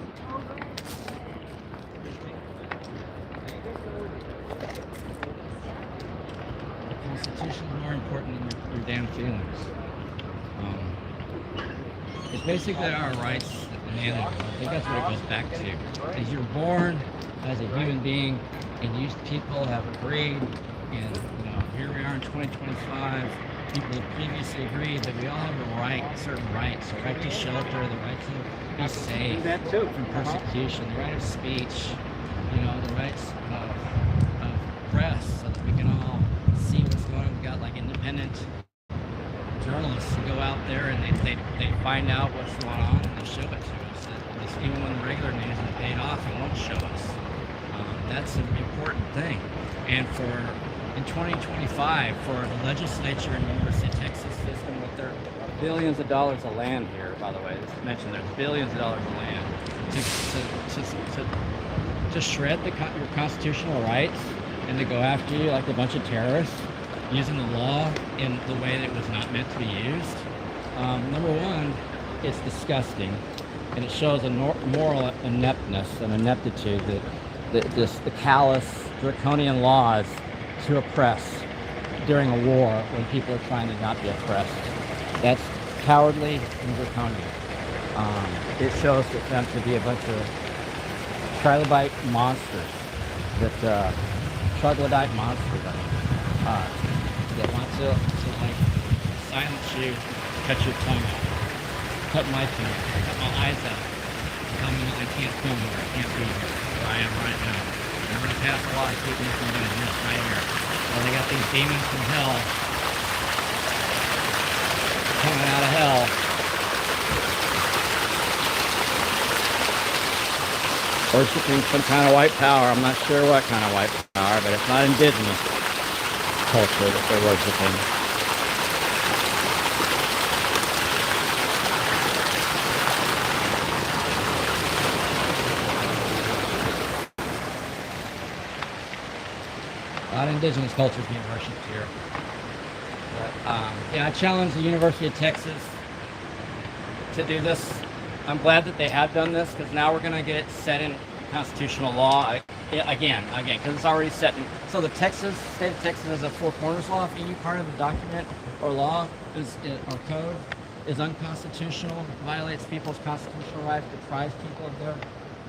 Constitution is more important than your damn feelings. It's basically our rights inalienable. I think that's what it goes back to. Is you're born as a human being, and you people have agreed, and here we are in 2025. People have previously agreed that we all have a right, certain rights, the right to shelter, the right to be safe from persecution, the right of speech, the rights of press, so that we can all see what's going on. We've got like independent journalists who go out there and they find out what's going on and they show it to us. Even when the regular news is paid off, it won't show us. That's an important thing. And in 2025, for the legislature and University of Texas system with their billions of dollars of land here, by the way, let's mention there's billions of dollars of land, to shred your constitutional rights and to go after you like a bunch of terrorists, using the law in the way that it was not meant to be used. Number one, it's disgusting, and it shows a moral ineptness and ineptitude that the callous, draconian laws to oppress during a war when people are trying to not be oppressed. That's cowardly and draconian. It shows them to be a bunch of trilobite monsters, troglodyte monsters, that want to like silence you, cut your tongue out, cut my tongue out, cut my eyes out, tell me I can't film here, I can't be here, where I am right now. And we're going to pass a law to keep me from doing this right here. Well, they got these demons from hell coming out of hell. Worshipping some kind of white power. I'm not sure what kind of white power, but it's not indigenous culture that they're worshiping. A lot of indigenous cultures being worshipped here. But, yeah, I challenge the University of Texas to do this. I'm glad that they have done this, because now we're going to get it set in constitutional law again, because it's already set in. So the state of Texas has a four corners law. If any part of the document or law or code is unconstitutional, violates people's constitutional rights, deprives people of their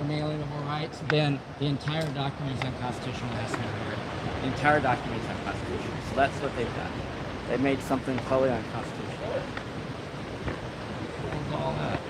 inalienable rights, then the entire document is unconstitutional. It has to be rewritten. The entire document is unconstitutional. So that's what they've done. They made something totally unconstitutional. What was all that?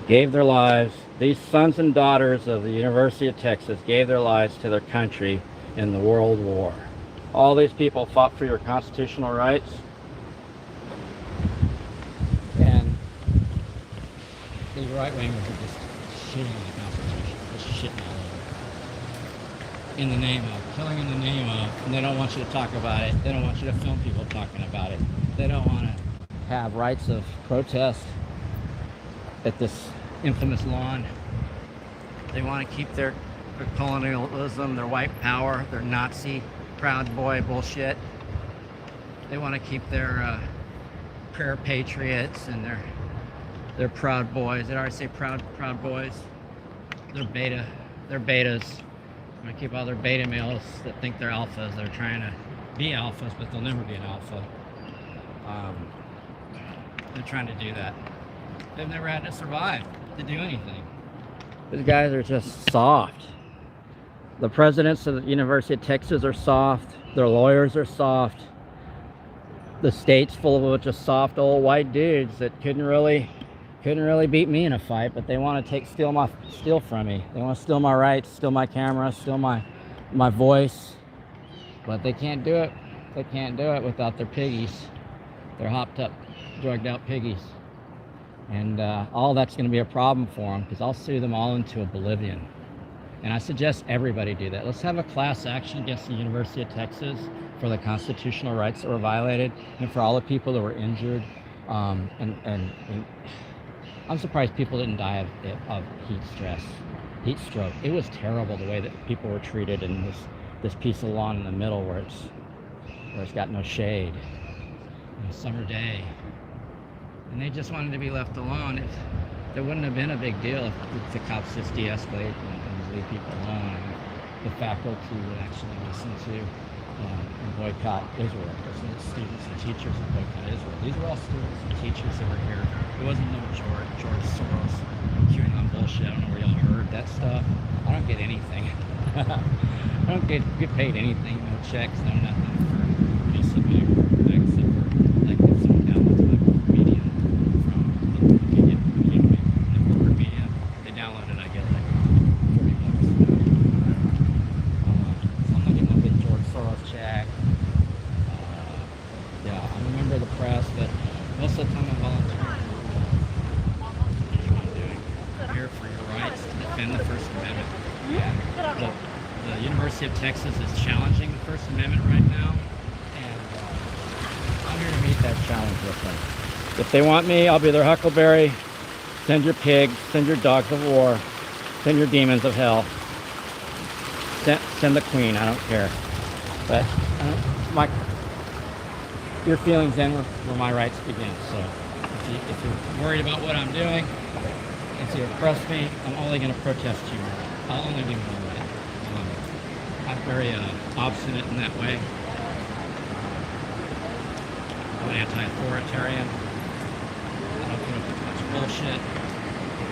Gave their lives, these sons and daughters of the University of Texas gave their lives to their country in the World War. All these people fought for your constitutional rights, and these right-wingers are just shitting on the Constitution, just shitting all over it. In the name of, killing in the name of, and they don't want you to talk about it. They don't want you to film people talking about it. They don't want to have rights of protest at this infamous lawn. They want to keep their colonialism, their white power, their Nazi proud boy bullshit. They want to keep their prayer patriots and their proud boys. Did I already say proud boys? They're betas. They want to keep all their beta males that think they're alphas. They're trying to be alphas, but they'll never be an alpha. They're trying to do that. They've never had to survive to do anything. These guys are just soft. The presidents of the University of Texas are soft. Their lawyers are soft. The state's full of a bunch of soft old white dudes that couldn't really beat me in a fight, but they want to steal from me. They want to steal my rights, steal my camera, steal my voice. But they can't do it. They can't do it without their piggies. They're hopped up, drugged out piggies. And all that's going to be a problem for them, because I'll sue them all into oblivion. And I suggest everybody do that. Let's have a class action against the University of Texas for the constitutional rights that were violated, and for all the people that were injured. And I'm surprised people didn't die of heat stroke. It was terrible the way that people were treated in this piece of lawn in the middle where it's got no shade. On a summer day. and they just wanted to be left alone. There wouldn't have been a big deal if the cops just de-escalate and leave people alone. And the faculty would actually listen to and boycott Israel. The students and teachers would boycott Israel. These were all students and teachers that were here. It wasn't no George Soros QAnon bullshit. I don't know where y'all heard that stuff. I don't get anything. I don't get paid anything, no checks, no nothing for just submitting except for like if someone downloads my media from the corporate media, they download it, I get like $40. So I'm not getting no big George Soros check. Yeah, I'm a member of the press, but most of the time I'm volunteering. I'm here for your rights to defend the First Amendment. The University of Texas is challenging the First Amendment right now, and I'm here to meet that challenge with them. If they want me, I'll be their huckleberry. Send your pigs, send your dogs of war, send your demons of hell. Send the queen, I don't care. But your feelings end where my rights begin. So if you're worried about what I'm doing, if you oppress me, I'm only going to protest you. I'll only do one way. I'm very obstinate in that way. I'm an anti-authoritarian. I don't put up with much bullshit.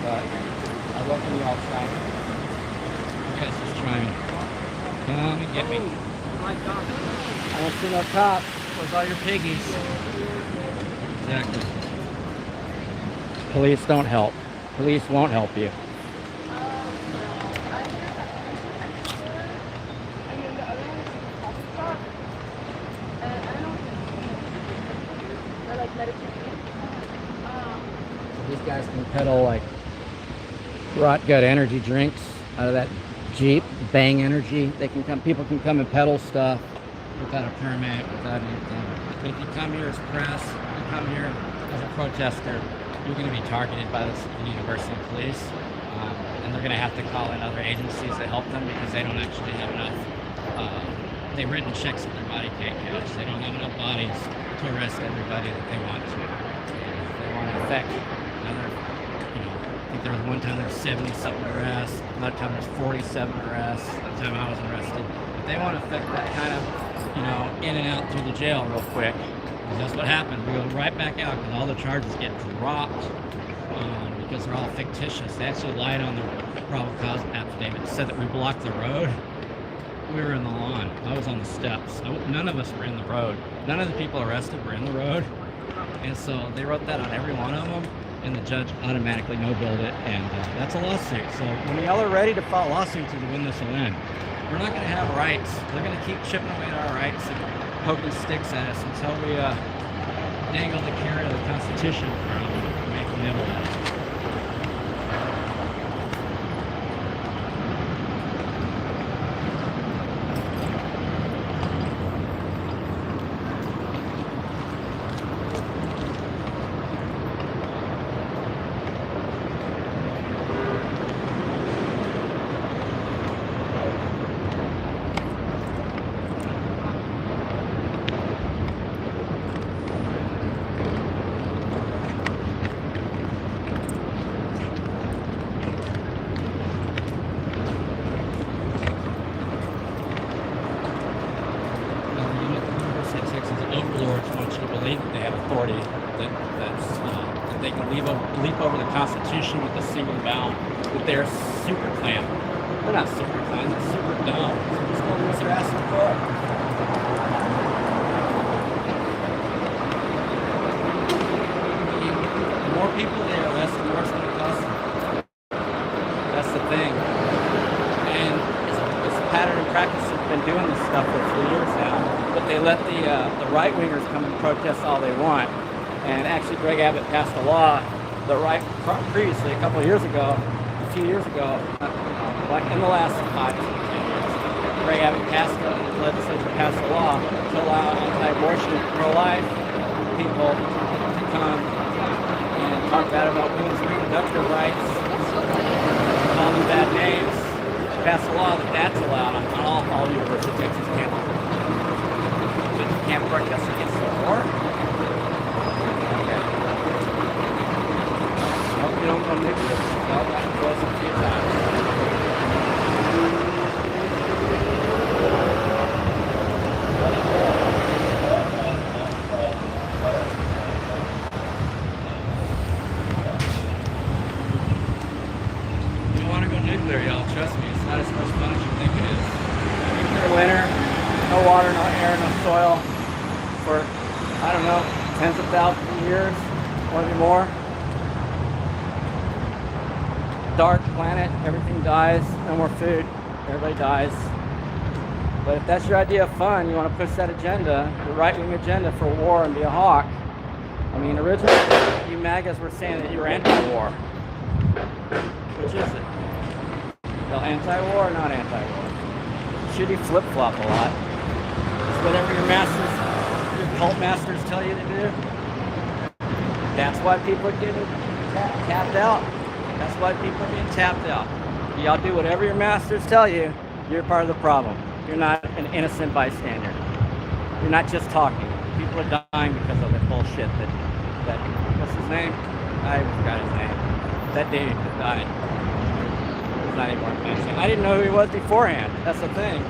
But I welcome you all trying. You guys just try me. Come and get me. I don't see no cops. Where's all your piggies? Exactly. Police don't help. Police won't help you. These guys can peddle like rot gut energy drinks out of that Jeep, Bang Energy. They can come, people can come and peddle stuff without a permit, without anything. But if you come here as press, you come here as a protester, you're going to be targeted by the university police, and they're going to have to call in other agencies to help them because they don't actually have enough. They've written checks that their body can't catch. They don't have enough bodies to arrest everybody that they want to. If they want to affect another, I think there was one time there was 70-something arrests, another time there's 47 arrests, the time I was arrested. If they want to affect that kind of, in and out through the jail real quick, because that's what happened. We go right back out because all the charges get dropped because they're all fictitious. They actually lied on the probable cause affidavit, said that we blocked the road. We were in the lawn. I was on the steps. None of us were in the road. None of the people arrested were in the road. And so they wrote that on every one of them, and the judge automatically no-billed it, and that's a lawsuit. So when y'all are ready to file lawsuits to win this will end, we're not going to have rights. They're going to keep chipping away at our rights and poking sticks at us until we dangle the carrot of the Constitution and make a nibble at it. They can leap over the Constitution with a single bound with their super clan. They're not super clan, they're super dumb. They're just going to lose their ass in court. The more people they arrest, the more it's going to cost them. That's the thing. And it's a pattern and practice. They've been doing this stuff for 3 years now. But they let the right-wingers come and protest all they want. And actually, Greg Abbott passed a law, previously, a few years ago, like in the last 5 to 10 years, Greg Abbott the legislature passed a law to allow anti-abortion, pro-life people to come and talk bad about women's reproductive rights, call them bad names. Passed a law that's allowed on all University of Texas campuses. But you can't protest against the war. you don't go nuclear. Y'all got close a few times. You want to go nuclear, y'all. Trust me, it's not as much fun as you think it is. Nuclear winter, no water, no air, no soil for, I don't know, tens of thousands of years, maybe more. Dark planet, everything dies, no more food, everybody dies. But if that's your idea of fun, you want to push that agenda, the right-wing agenda for war and be a hawk. I mean, originally, you MAGAs were saying that you were anti-war. Which is it? Well, anti-war or not anti-war? Should you flip-flop a lot? It's whatever your masters, your cult masters tell you to do. That's why people are getting tapped out. That's why people are being tapped out. Y'all do whatever your masters tell you, you're part of the problem. You're not an innocent bystander. You're not just talking. People are dying because of that bullshit that what's his name? I forgot his name. That dude that died. He's not even worth mentioning. I didn't know who he was beforehand. That's the thing.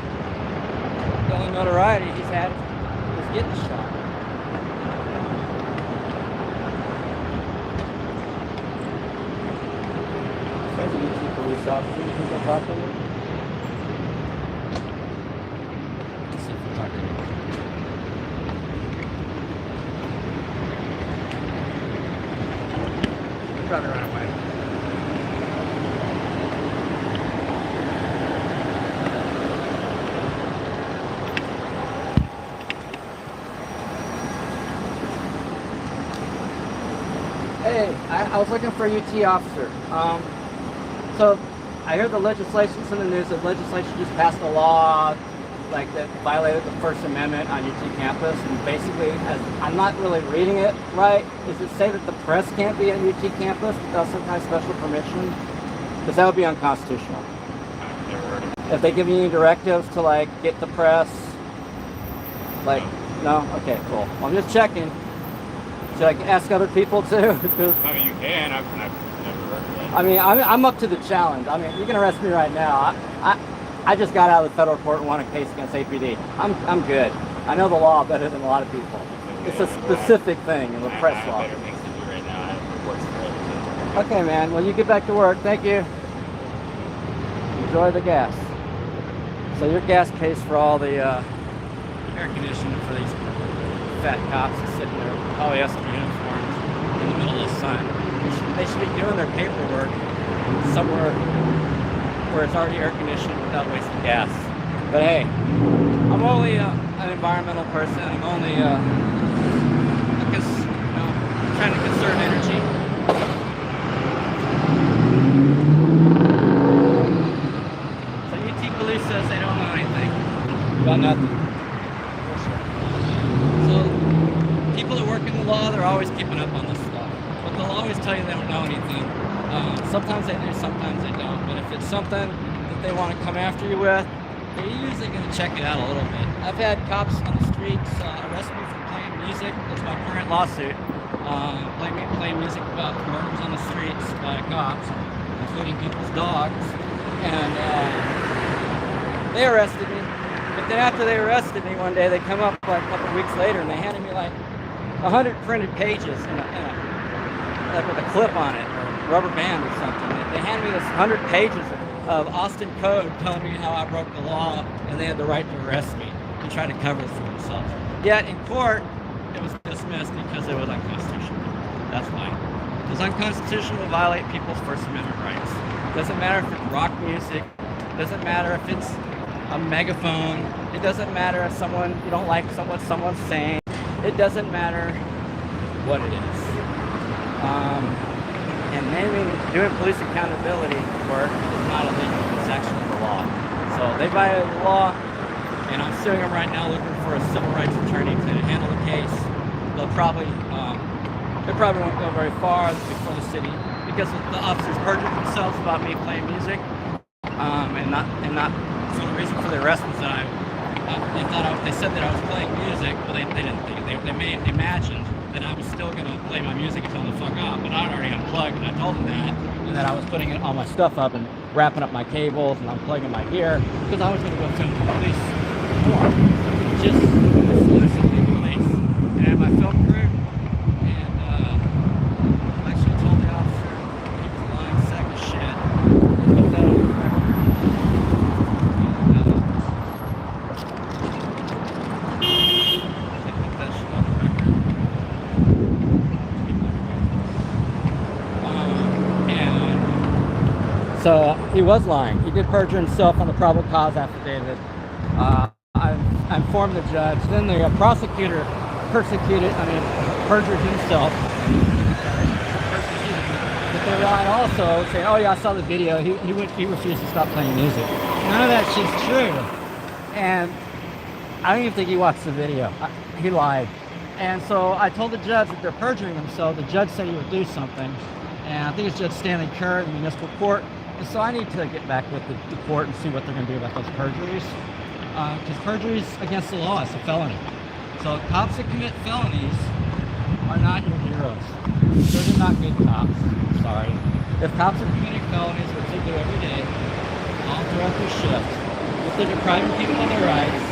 The only notoriety he's had is getting shot. Police officer, you think they'll talk to you? Let's see if they'll talk to you. You're probably run away. Hey, I was looking for a UT officer. So I heard the legislation's in the news. The legislation just passed a law like that violated the First Amendment on UT campus, and basically, as I'm not really reading it right, does it say that the press can't be at UT campus without some kind of special permission? Because that would be unconstitutional. If they give you any directives to like get the press, like no, okay, cool. Well, I'm just checking. Should I ask other people too? Because I mean, you can. I've never heard of that. I mean, I'm up to the challenge. I mean, you can arrest me right now. I just got out of the federal court and won a case against APD. I'm good. I know the law better than a lot of people. It's a specific thing in the press law. I have better things to do right now. I have reports for everything. Okay, man. Well, you get back to work. Thank you. Enjoy the gas. So your gas pays for all the air conditioning for these fat cops that sit in their polyester uniforms in the middle of the sun. They should be doing their paperwork somewhere where it's already air conditioned without wasting gas. But hey, I'm only an environmental person. I'm only trying to conserve energy. So UT police says they don't know anything about nothing. So people that work in the law, they're always keeping up on this stuff. But they'll always tell you they don't know anything. Sometimes they do, sometimes they don't. But if it's something that they want to come after you with, they're usually going to check it out a little bit. I've had cops on the streets arrest me for playing music. That's my current lawsuit. Playing music about murders on the streets by cops, including people's dogs. And they arrested me. But then after they arrested me one day, they come up like a couple of weeks later and they handed me like 100 printed pages like with a clip on it, or rubber band or something. They handed me this 100 pages of Austin Code telling me how I broke the law and they had the right to arrest me and try to cover it for themselves. Yet in court, it was dismissed because it was unconstitutional. That's why. It's unconstitutional to violate people's First Amendment rights. It doesn't matter if it's rock music. It doesn't matter if it's a megaphone. It doesn't matter if you don't like what someone's saying. It doesn't matter what it is. And doing police accountability work is not a legal section of the law. So they violated the law, and I'm suing them right now, looking for a civil rights attorney to handle the case. They probably won't go very far before the city because the officers perjured themselves about me playing music, and not. So the reason for the arrest was that they said that I was playing music, but they didn't think they imagined that I was still gonna play my music and tell them to fuck off, but I'd already unplugged, and I told them that, and that I was putting all my stuff up and wrapping up my cables and unplugging my gear because I was gonna go film the police more, just exclusively police, and my film crew, and I actually told the officer he was a lying sack of shit. Put that on the record. So he was lying. He did perjure himself on the probable cause affidavit. I informed the judge. Then the prosecutor perjured himself. But they lied also, saying, "Oh yeah, I saw the video. He refused to stop playing music." None of that shit's true. And I don't even think he watched the video. He lied. And so I told the judge that they're perjuring themselves. The judge said he would do something. And I think it's Judge Stanley Kerr in the municipal court. And so I need to get back with the court and see what they're going to do about those perjuries. Because perjuries against the law is a felony. So cops that commit felonies are not your heroes. Those are not good cops. Sorry. If cops are committing felonies, which they do every day, all throughout their shift, if they're depriving people of their rights,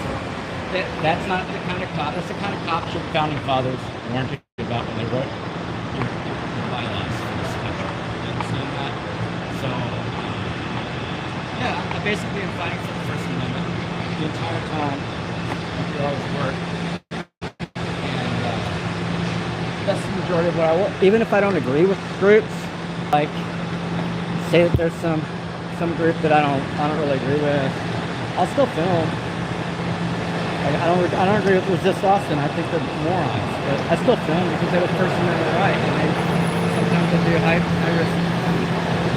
that's not the kind of cop. That's the kind of cops your founding fathers warned you about when they wrote your bylaws for this country. You understand that? So, yeah, I basically am fighting for the First Amendment the entire time after all this work. And that's the majority of what I want. Even if I don't agree with groups, like say that there's some group that I don't really agree with, I'll still film. Like, I don't agree with Resist Austin. I think they're morons, but I still film because they have a First Amendment right. And sometimes they do high risk.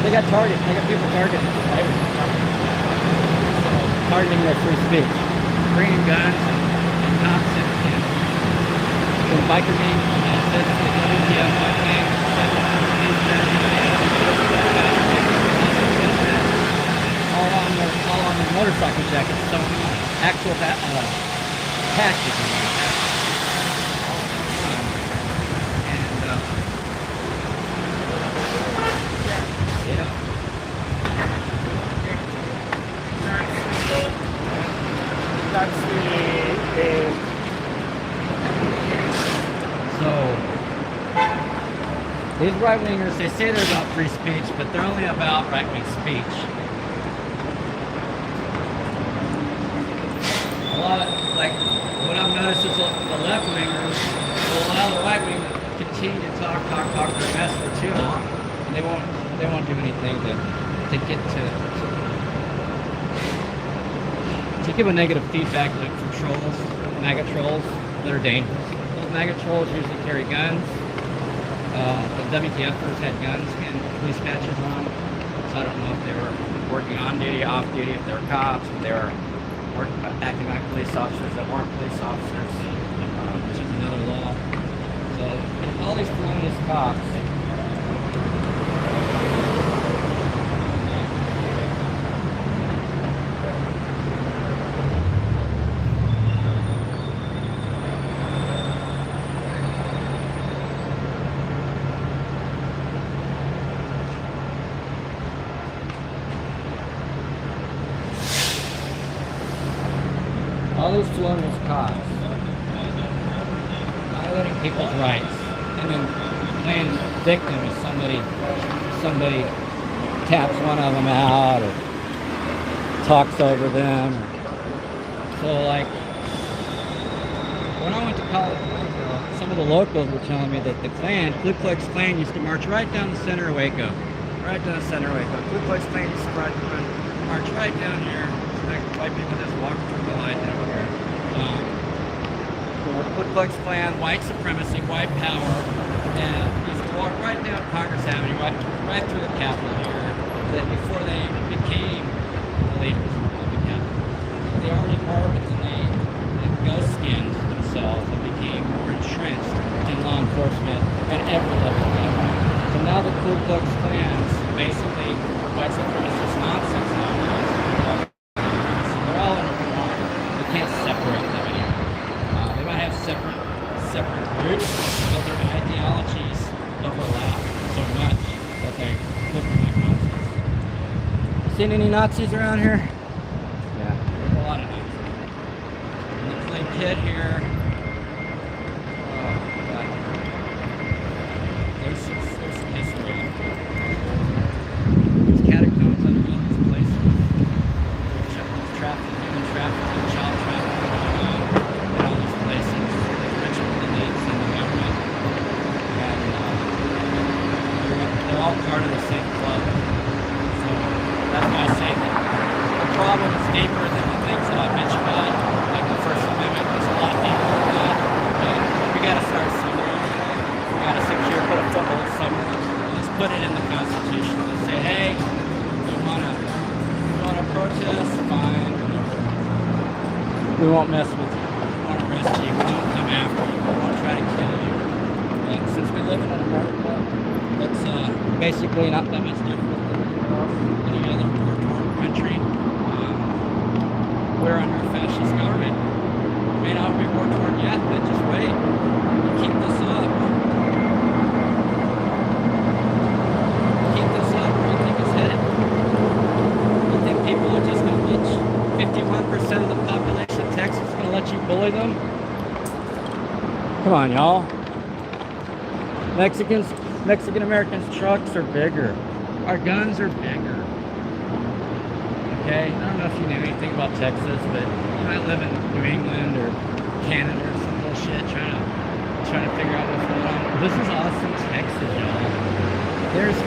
They got targets. They got people targeted. Right? So, targeting their free speech, bringing guns and cops and biker gang says the WTF biker gang all on their motorcycle jackets, so actual patches. And yeah. That's the So these right-wingers, they say they're about free speech, but they're only about right-wing speech. A lot of, like, what I've noticed is the left-wingers will allow the right-wingers to continue to talk their mess for too long, and they won't do anything to get to give a negative feedback loop from trolls, MAGA trolls that are dangerous. Those MAGA trolls usually carry guns. The WTFers had guns and police badges on, so I don't know if they were working on duty, off duty, if they were cops, if they were acting like police officers that weren't police officers, which is another law. So all these felonious cops. All these felonious cops violating people's rights and then playing victim if somebody taps one of them out or talks over them. So like when I went to college, some of the locals were telling me that the Ku Klux Klan used to march right down the center of Waco. Right down the center of Waco. Ku Klux Klan used to march right down here. Like white people just walk through the light down here. Ku Klux Klan, white supremacy, white power, and used to walk right down Congress Avenue, right through the Capitol here. That before they became the leaders of the Capitol, they already were, but then they ghost skinned themselves and became more entrenched in law enforcement at every level. So now the Ku Klux Klan's basically white supremacist nonsense now. All in one. You can't separate them anymore. They might have separate groups, So their ideologies overlap so much that they look like Nazis. Seen any Nazis around here? Yeah, there's a lot of Nazis. And there's a kid here. Oh, God. There's some history. There's catacombs under all these places. There's trafficking, human trafficking, child trafficking going on in all these places. Ritual elites and the government. And they're all part of the same club. So that's why I say that the problem is deeper than the things that I mentioned about, like the First Amendment. There's a lot deeper than that. But we got to start somewhere. We got to put a foothold somewhere. Let's put it in the Constitution. Let's say, hey, you wanna protest? Fine. We won't mess with you. We won't arrest you. We won't come after you. We won't try to kill you. And since we live in America, it's basically not that much different than any other war-torn country. We're under a fascist government. May not be war-torn yet, but just wait. You keep this up. Keep this up. Where do you think it's headed? You think people are just going to let 51% of the population of Texas is going to let you bully them? Come on, y'all. Mexican Americans' trucks are bigger. Our guns are bigger. Okay? I don't know if you know anything about Texas, but you might live in New England or Canada or some bullshit trying to figure out what's going on. This is Austin, Texas, y'all. There's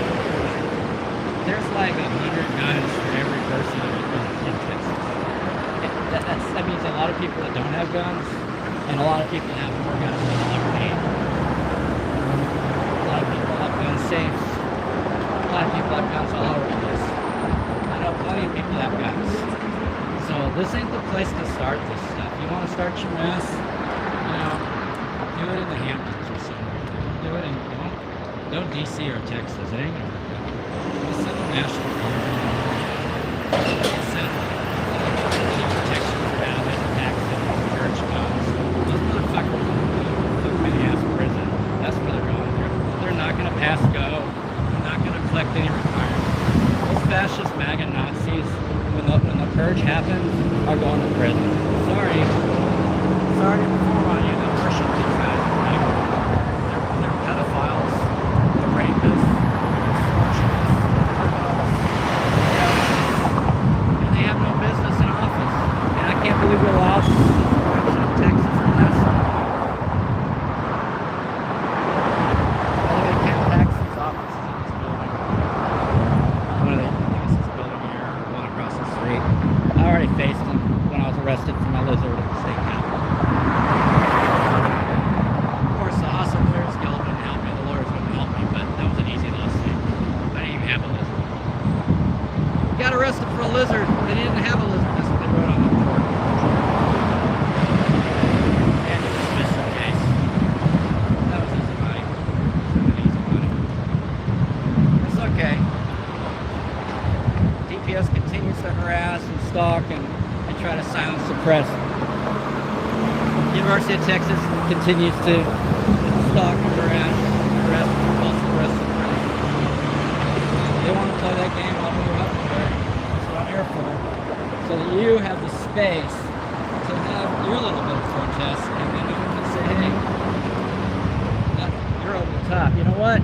like 100 guns for every person in Texas. That means a lot of people that don't have guns, and a lot of people have more guns than they'll ever need. A lot of people have gun safes. A lot of people have guns all over the place. I know plenty of people have guns. So this ain't the place to start this stuff. You want to start your mess, do it in the Hamptons or somewhere. Do it in, no DC or Texas. It ain't gonna work out. Just send the National Guard. Send protection for Abbott, Activism, church guns. Those motherfuckers are in Minneapolis prison. That's where they're going. They're not gonna pass go. They're not gonna collect any retirement. Those fascist MAGA Nazis, when the purge happens, are going to prison. Sorry to inform on you that worship is bad. They're pedophiles, they're rapists, and they have no business in office. And I can't believe we allow corruption in Texas for this. By the way, they can't tax these offices in this building. One of the biggest building here, one across the street. I already faced him when I was arrested for my Lizzardo at the state capitol. Of course, the Awesome Lawyers Guild wouldn't help me. The lawyers wouldn't help me, but that was an easy lawsuit. I didn't even have a lizard. You got arrested for a lizard. They didn't have a lizard. That's what they wrote on the report. And to dismiss the case. That was easy money. Easy money. It's okay. DPS continues to harass and stalk and try to silence the press. University of Texas continues to stalk and harass most of the rest of the press. They want to play that game all the way up there. That's what I'm here for. So that you have the space to have your little bit of protest, and then you can say, hey, you're over the top. You know what?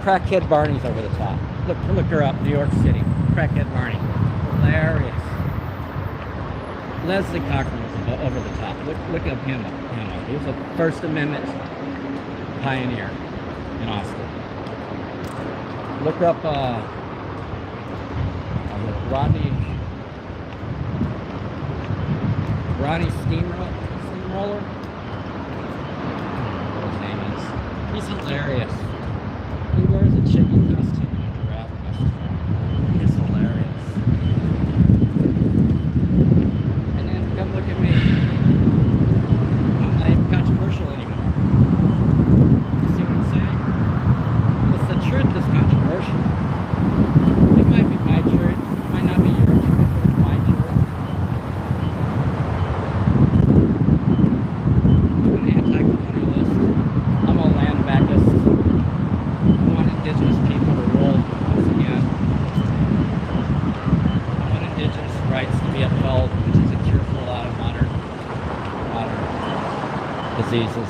Crackhead Barney's over the top. Look her up, New York City. Crackhead Barney. Hilarious. Leslie Cochran was over the top. Look at him. He was a First Amendment pioneer in Austin. Look up Rodney Steamroller. What his name is. He's hilarious. He wears a chicken costume and a giraffe costume. He's hilarious. And then come look at me. I'm not even controversial anymore. You see what I'm saying? It's the truth that's controversial. It might be my truth, it might not be your truth, but it's my truth. I'm an anti-colonialist.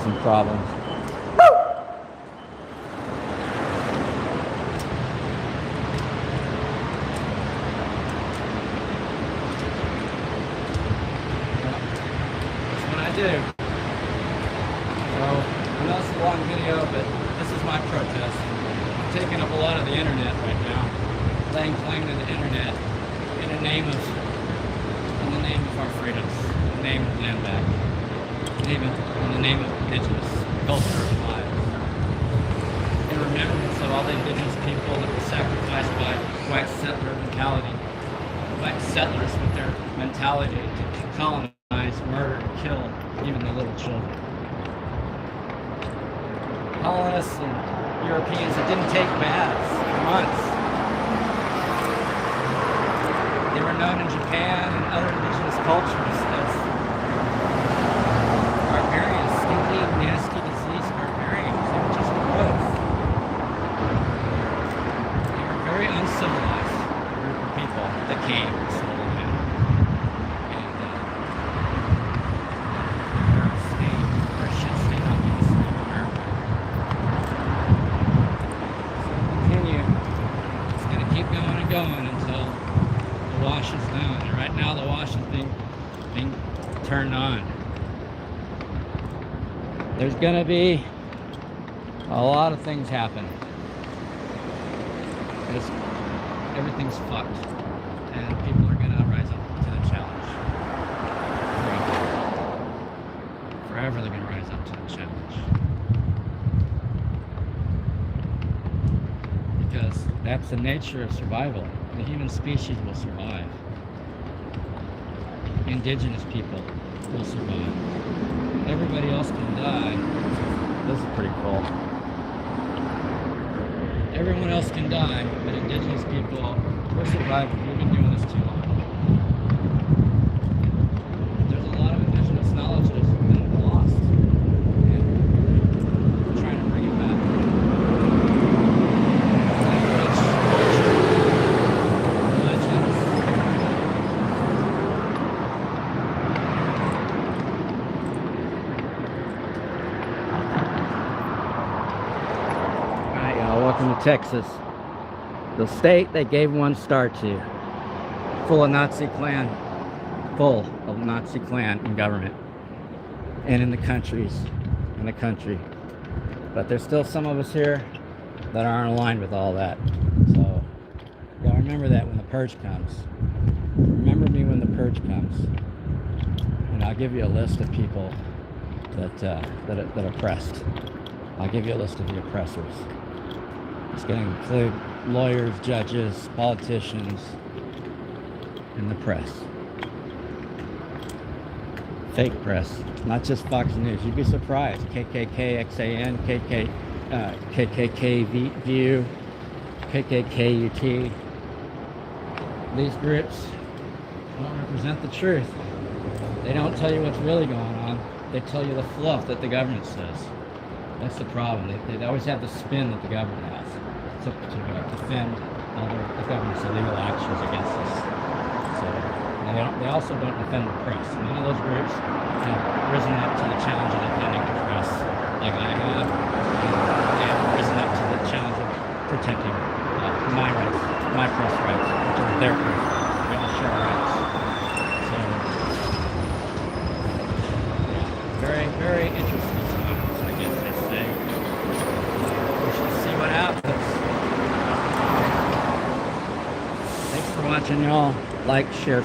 some problems. That's what I do. So I know it's a long video, but this is my protest. I'm taking up a lot of the internet right now, laying claim to the internet in the name of our freedoms, in the name of land back, in the name of indigenous culture and lives. In remembrance of all the indigenous people that were sacrificed by white settler mentality, white settlers with their mentality to colonize, murder, and kill even the little children. Colonists and Europeans that didn't take baths for months. They were known in Japan and other indigenous cultures as barbarians, stinky, nasty, diseased barbarians. They were just gross. They were very uncivilized group of people that came and settled in. And their shit stayed up in America. So continue. It's going to keep going and going until the wash is done. And right now the wash is being turned on. There's gonna be a lot of things happen. Everything's fucked. And people are gonna rise up to the challenge. Forever they're gonna rise up to the challenge. Because that's the nature of survival. The human species will survive. Indigenous people will survive. Everybody else can die. This is pretty cool. Everyone else can die, but indigenous people will survive. We've been doing this too long. There's a lot of indigenous knowledge that's been lost. And we're trying to bring it back. Welcome to Texas, the state they gave 1 star to, full of Nazi Klan in government and in the country. But there's still some of us here that aren't aligned with all that. So y'all remember that when the purge comes. Remember me when the purge comes, and I'll give you a list of people that oppressed. I'll give you a list of the oppressors. It's going to include lawyers, judges, politicians, and the press. Fake press, not just Fox News. You'd be surprised. KKK, XAN, KKK View, KKKUT. These groups don't represent the truth. They don't tell you what's really going on. They tell you the fluff that the government says. That's the problem. They always have the spin that the government has to defend the government's illegal actions against us. So they also don't defend the press. None of those groups have risen up to the challenge of defending the press like I have. They have risen up to the challenge of protecting my rights, my press rights, which are their press rights. We all share rights. So, yeah, very, very interesting times, I guess they say. We shall see what happens. Thanks for watching, y'all. Like, share,